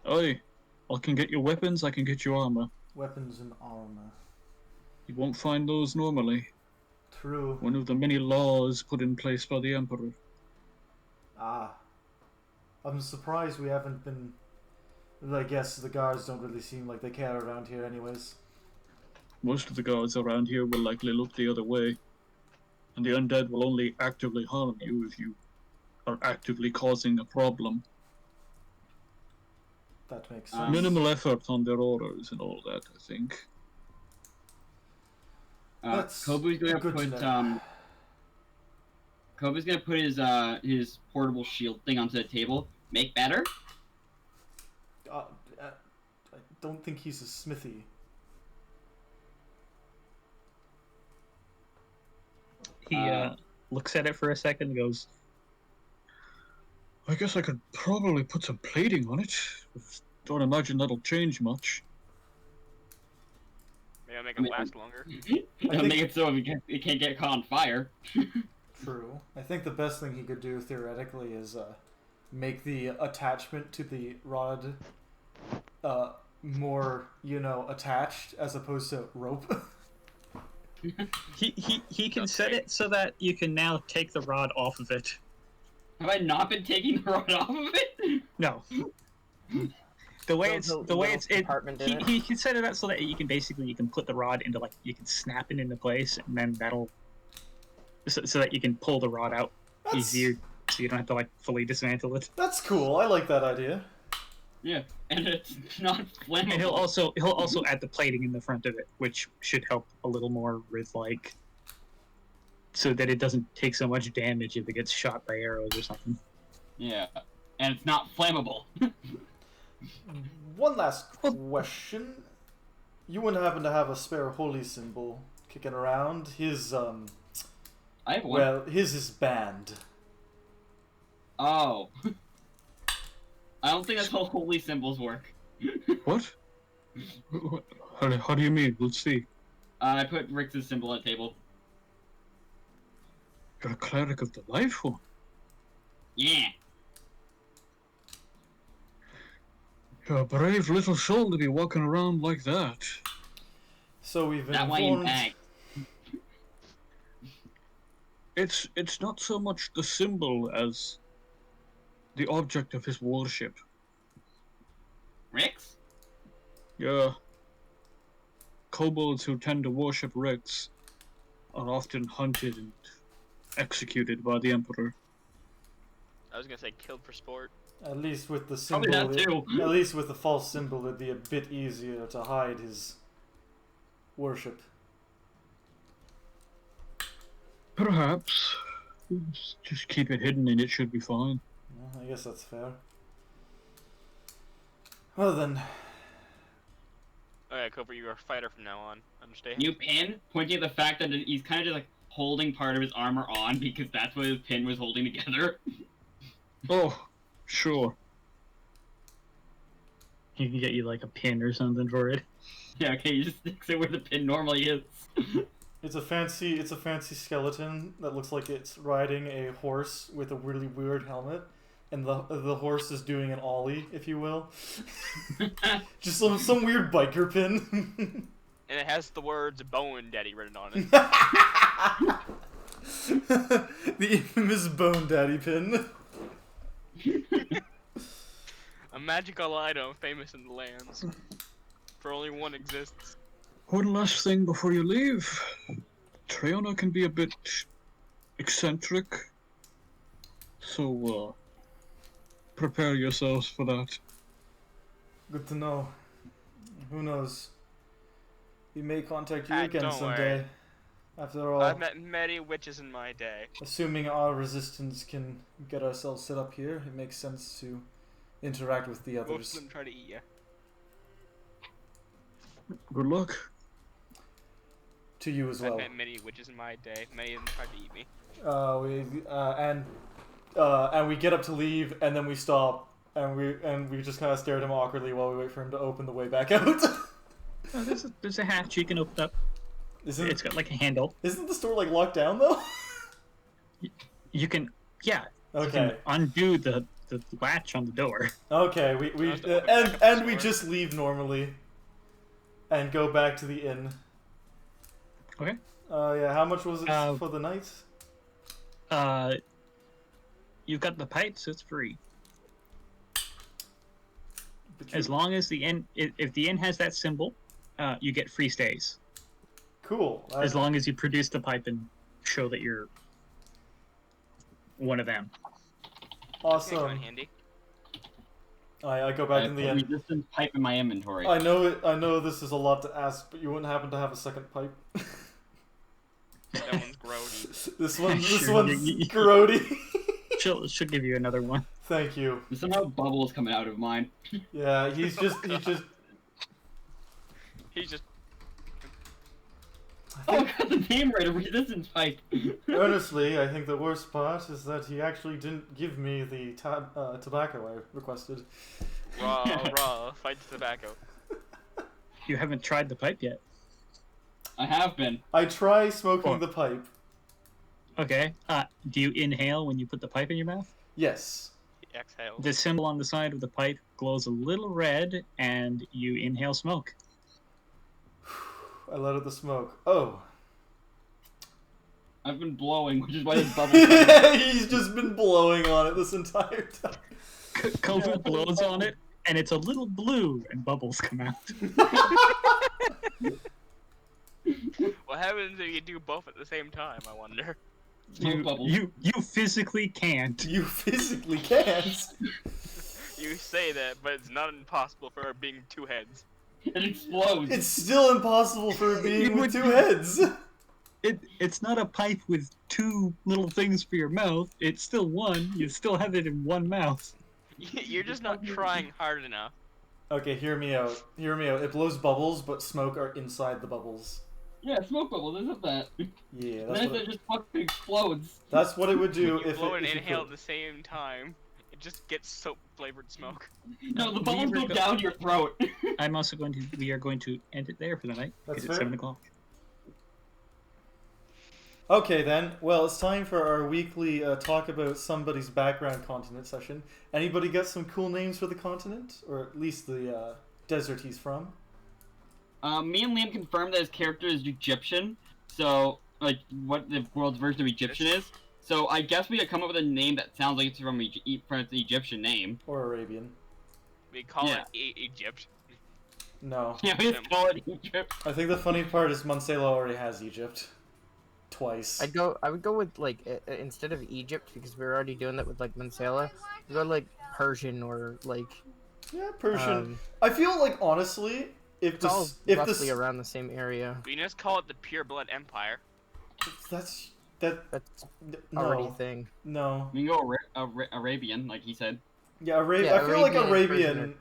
Aye, I can get you weapons, I can get you armor. Weapons and armor. You won't find those normally. True. One of the many laws put in place by the Emperor. Ah. I'm surprised we haven't been... I guess the guards don't really seem like they care around here anyways. Most of the guards around here will likely look the other way. And the undead will only actively harm you if you are actively causing a problem. That makes sense. Minimal effort on their orders and all that, I think. That's Kovu's gonna good to put know. Kovu's gonna put his portable shield thing onto the table. Make better? I don't think he's a smithy. He looks at it for a second and goes, I guess I could probably put some plating on it. Don't imagine that'll change much. Maybe I'll make it last longer. It'll make it so it can't get caught on fire. True. I think the best thing he could do theoretically is make the attachment to the rod more, attached as opposed to rope. he can set it so that you can now take the rod off of it. Have I not been taking the rod off of it? No. The way he can set it up so that you can put the rod into, like, you can snap it into place, and then that'll so that you can pull the rod out easier, so you don't have to, like, fully dismantle it. That's cool. I like that idea. Yeah, and it's not flammable. And he'll also add the plating in the front of it, which should help a little more with, like, so that it doesn't take so much damage if it gets shot by arrows or something. Yeah, and it's not flammable. One last question. You wouldn't happen to have a spare holy symbol kicking around? His, I have one. well, his is banned. Oh. I don't think that's how holy symbols work. What? How do you mean? Let's see. I put Rix's symbol on the table. You're a cleric of the life form. Yeah. You're a brave little soul to be walking around like that. So we've been That one in informed... bag. It's not so much the symbol as the object of his worship. Rix? Yeah. Kobolds who tend to worship Rex are often hunted and executed by the Emperor. I was gonna say killed for sport. At least with the symbol, Probably that too. at least with the false symbol, it'd be a bit easier to hide his worship. Perhaps. Just keep it hidden and it should be fine. Well, I guess that's fair. Well then, Alright, Cooper, you're a fighter from now on. Understand? New pin, pointing at the fact that he's kind of just like holding part of his armor on because that's what his pin was holding together. Oh, sure. He can get you, like, a pin or something for it. Yeah, okay, he just sticks it where the pin normally is. it's a fancy skeleton that looks like it's riding a horse with a really weird helmet, and the horse is doing an ollie, if you will. Just some weird biker pin. And it has the words Bone Daddy written on it. The infamous Bone Daddy pin. A magical item famous in the lands. For only one exists. One last thing before you leave. Triona can be a bit eccentric, so prepare yourselves for that. Good to know. Who knows? We may contact you Ah, again don't someday. worry. After all, I've met many witches in my day. assuming our resistance can get ourselves set up here, it makes sense to interact with the Most of others. them try to eat you. Good luck. To you as I've well. met many witches in my day. Many of them tried to eat me. And we get up to leave, and then we stop, and we just kind of stare at him awkwardly while we wait for him to open the way back out. Oh, there's a hatch you can open up. It's got like a handle. Isn't the store like locked down though? You can, yeah. You Okay. can undo the latch on the door. Okay. We Just open back up the and we store. just leave normally, and go back to the inn. Okay. Yeah. How much was it Uh, for the night? You've got the pipes. It's free. But As long as the inn, if the inn has that symbol, you get free stays. Cool. As long as you produce the pipe and show that you're one of them. Okay, come Awesome. in handy. I go I back have in the a inn. resistance pipe in my inventory. I know this is a lot to ask, but you wouldn't happen to have a second pipe. That one's grody. This one's Sure, grody. She'll give you another one. Thank you. There's somehow bubbles coming out of mine. Yeah, he's just. He's just. Oh, I got the name right, a resistance pipe. Honestly, I think the worst part is that he actually didn't give me the tobacco I requested. Raw, fight the tobacco. You haven't tried the pipe yet. I have been. I try smoking Oh. the pipe. Okay. Do you inhale when you put the pipe in your mouth? Yes. Exhale. The symbol on the side of the pipe glows a little red, and you inhale smoke. I let out the smoke. Oh. I've been blowing, which is why there's bubbles coming out. He's just been blowing on it this entire time. Kovu blows on it, and it's a little blue, and bubbles come out. What happens if you do both at the same time? I wonder. Smoke bubbles. You physically can't. You physically can't. You say that, but it's not impossible for it being two heads. It explodes. It's still impossible for being with two heads. It's not a pipe with two little things for your mouth. It's still one. You still have it in one mouth. You're just not trying hard enough. Okay, hear me out. Hear me out. It blows bubbles, but smoke are inside the bubbles. Yeah, smoke bubbles, isn't that? Yeah, And that's then what it just fucking explodes. that's what it would do You if blow it, and if you inhale at could. the same time. It just gets soap flavored smoke. No, the bubbles were go go- down your throat. I'm also going to. We are going to end it there for the night. That's Because fair. it's 7 o'clock. Okay then. Well, it's time for our weekly talk about somebody's background continent session. Anybody got some cool names for the continent, or at least the desert he's from? Me and Liam confirmed that his character is Egyptian, so, like, what the world's version of Egyptian is. So I guess we could come up with a name that sounds like it's from an Egyptian name. Or Arabian? We call Yeah. it Egypt. No. Yeah, we just call it Egypt. I think the funny part is Mansela already has Egypt. Twice. I would go with like instead of Egypt, because we're already doing that with like Mansela. I'd go like Persian or like Yeah, Persian. um, I feel like honestly, if it's all this, if roughly this, around the same area. We can just call it the Pure Blood Empire. that's That's no, already a thing. no. We can go Arabian, like he said. Yeah, Yeah, I feel like Arabian and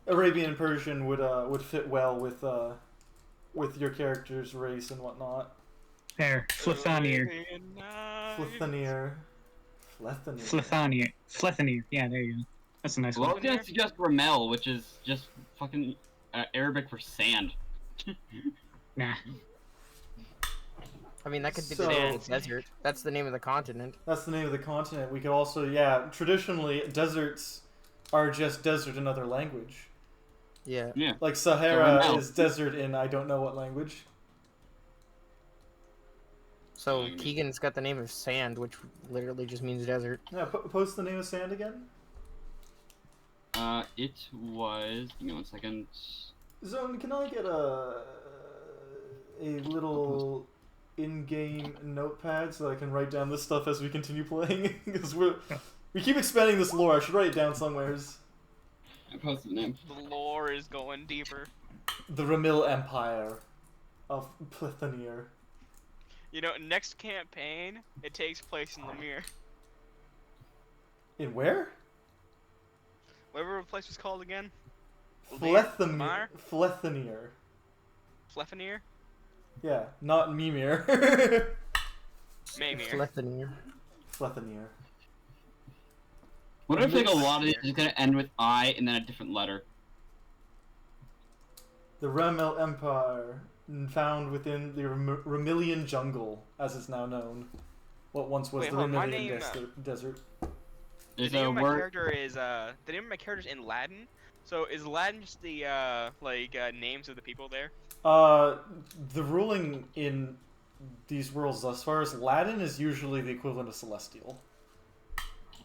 Arabian and Persian would fit well with your character's race and whatnot. There. Flethanir. Flethanir. Flethanir. Yeah, there you go. That's a nice Well, I one. was gonna suggest Ramel, which is just fucking Arabic for sand. Nah. I mean, that could be So- the name of the desert. That's the name of the continent. That's the name of the continent. We could also, yeah, traditionally deserts are just desert in other language. Yeah. Yeah. Like Sahara Ramel. is desert in I don't know what language. So Kegan's got the name of Sand, which literally just means desert. Yeah, post the name of sand again. It was. Give me 1 second. Zowan, can I get a little in-game notepad so I can write down this stuff as we continue playing? Because we keep expanding this lore. I should write it down somewheres. I posted the name. The lore is going deeper. The Ramil Empire of Plethanir. You know, next campaign, it takes place in Lemire. In where? Whatever the place was called again? Flethanir. Flethanir. Flethanir? Yeah, not Mimir. Maymir. Flethanir. Flethanir. What if like a lot of these is gonna end with I and then a different letter? the Remel Empire, found within the Remilian jungle, as it's now known. What once was Wait, the hold on, my Remilian name, desert. There's The name a of my word. character is the name of my character is in Latin. So is Latin just the names of the people there? The ruling in these worlds, as far as Latin, is usually the equivalent of Celestial.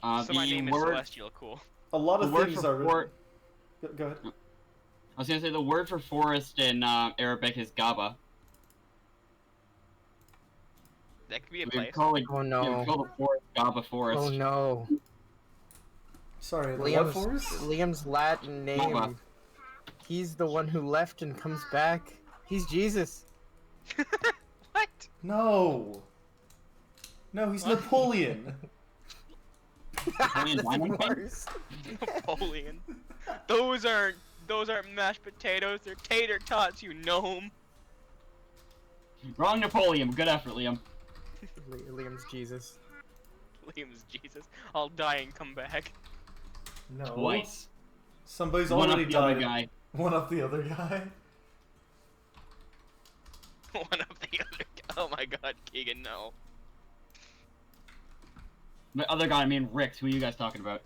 So my name is word, Celestial. Cool. A lot the of word things for are. Go ahead. I was gonna say the word for forest in Arabic is Gaba. That could be a We place. would call it, Oh no. yeah, we call the forest Gaba Forest. Oh no. Sorry, the what Liam's, forest? Liam's Latin name. Mama. He's the one who left and comes back. He's Jesus. What? No. No, he's What? Napoleon. Napoleon That's Dynamite? worse. Napoleon. Those aren't mashed potatoes. They're tater tots, you gnome. Wrong Napoleon. Good effort, Liam. Liam's Jesus. Liam's Jesus. I'll die and come back. No. Twice. Somebody's One already up the other died. guy. One up the other guy. One of the other. Oh my God, Kegan, no. The other guy, I mean Rix. Who are you guys talking about?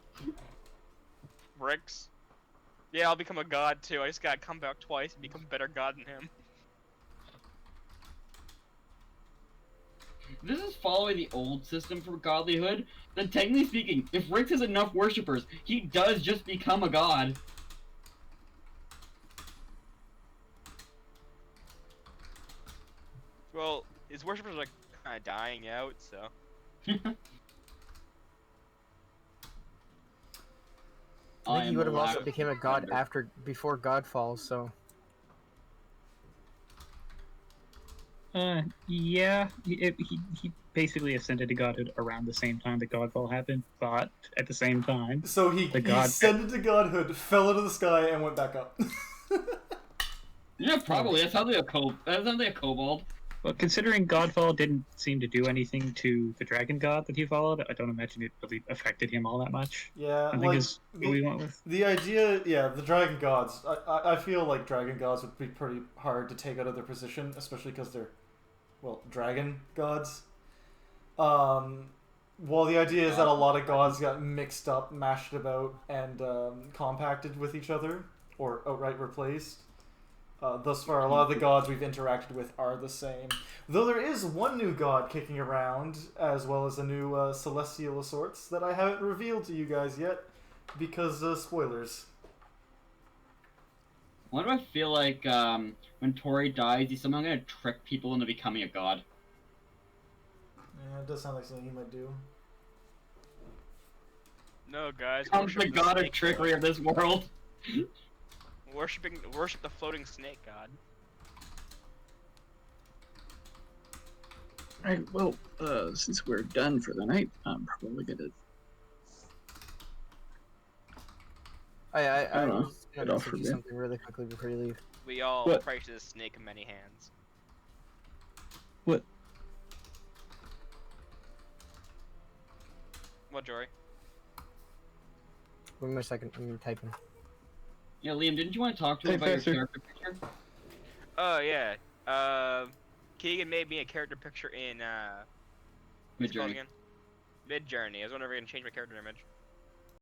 Rix. Yeah, I'll become a god too. I just gotta come back twice and become a better god than him. If this is following the old system for godlyhood, then technically speaking, if Rix has enough worshippers, he does just become a god. Well, his worshippers are kind of dying out, so. I think he would have also allowed became a god thunder. before God falls. So Yeah, he basically ascended to godhood around the same time the Godfall happened, but at the same time, So he ascended to godhood, fell into the sky, and went back up. Yeah, probably. That sounds like a kobold. well, considering Godfall didn't seem to do anything to the dragon god that he followed, I don't imagine it really affected him all that much. Yeah, I think like is what we went with. the idea. Yeah, the dragon gods. I feel like dragon gods would be pretty hard to take out of their position, especially because they're, well, dragon gods. Well, the idea is that a lot of gods got mixed up, mashed about, and compacted with each other, or outright replaced. Thus far, a lot of the gods we've interacted with are the same. Though there is one new god kicking around, as well as a new celestial of sorts, that I haven't revealed to you guys yet, because spoilers. Why do I feel like when Tori dies, he's somehow gonna trick people into becoming a god? Yeah, it does sound like something he might do. No, guys. I'm worship the god of snake trickery of this world. Worship the floating snake god. Alright, well, since we're done for the night, I'm probably gonna I don't know, was get gonna off for a message you bit. something really quickly before you leave. We all What? pray to the snake of many hands. What? What, Jory? Wait a second, I'm typing. Yeah, Liam, didn't you want to talk to me Hey, about your Pastor. character picture? Oh yeah. Kegan made me a character picture in what's it called Midjourney. again? Midjourney. I was wondering if I can change my character image.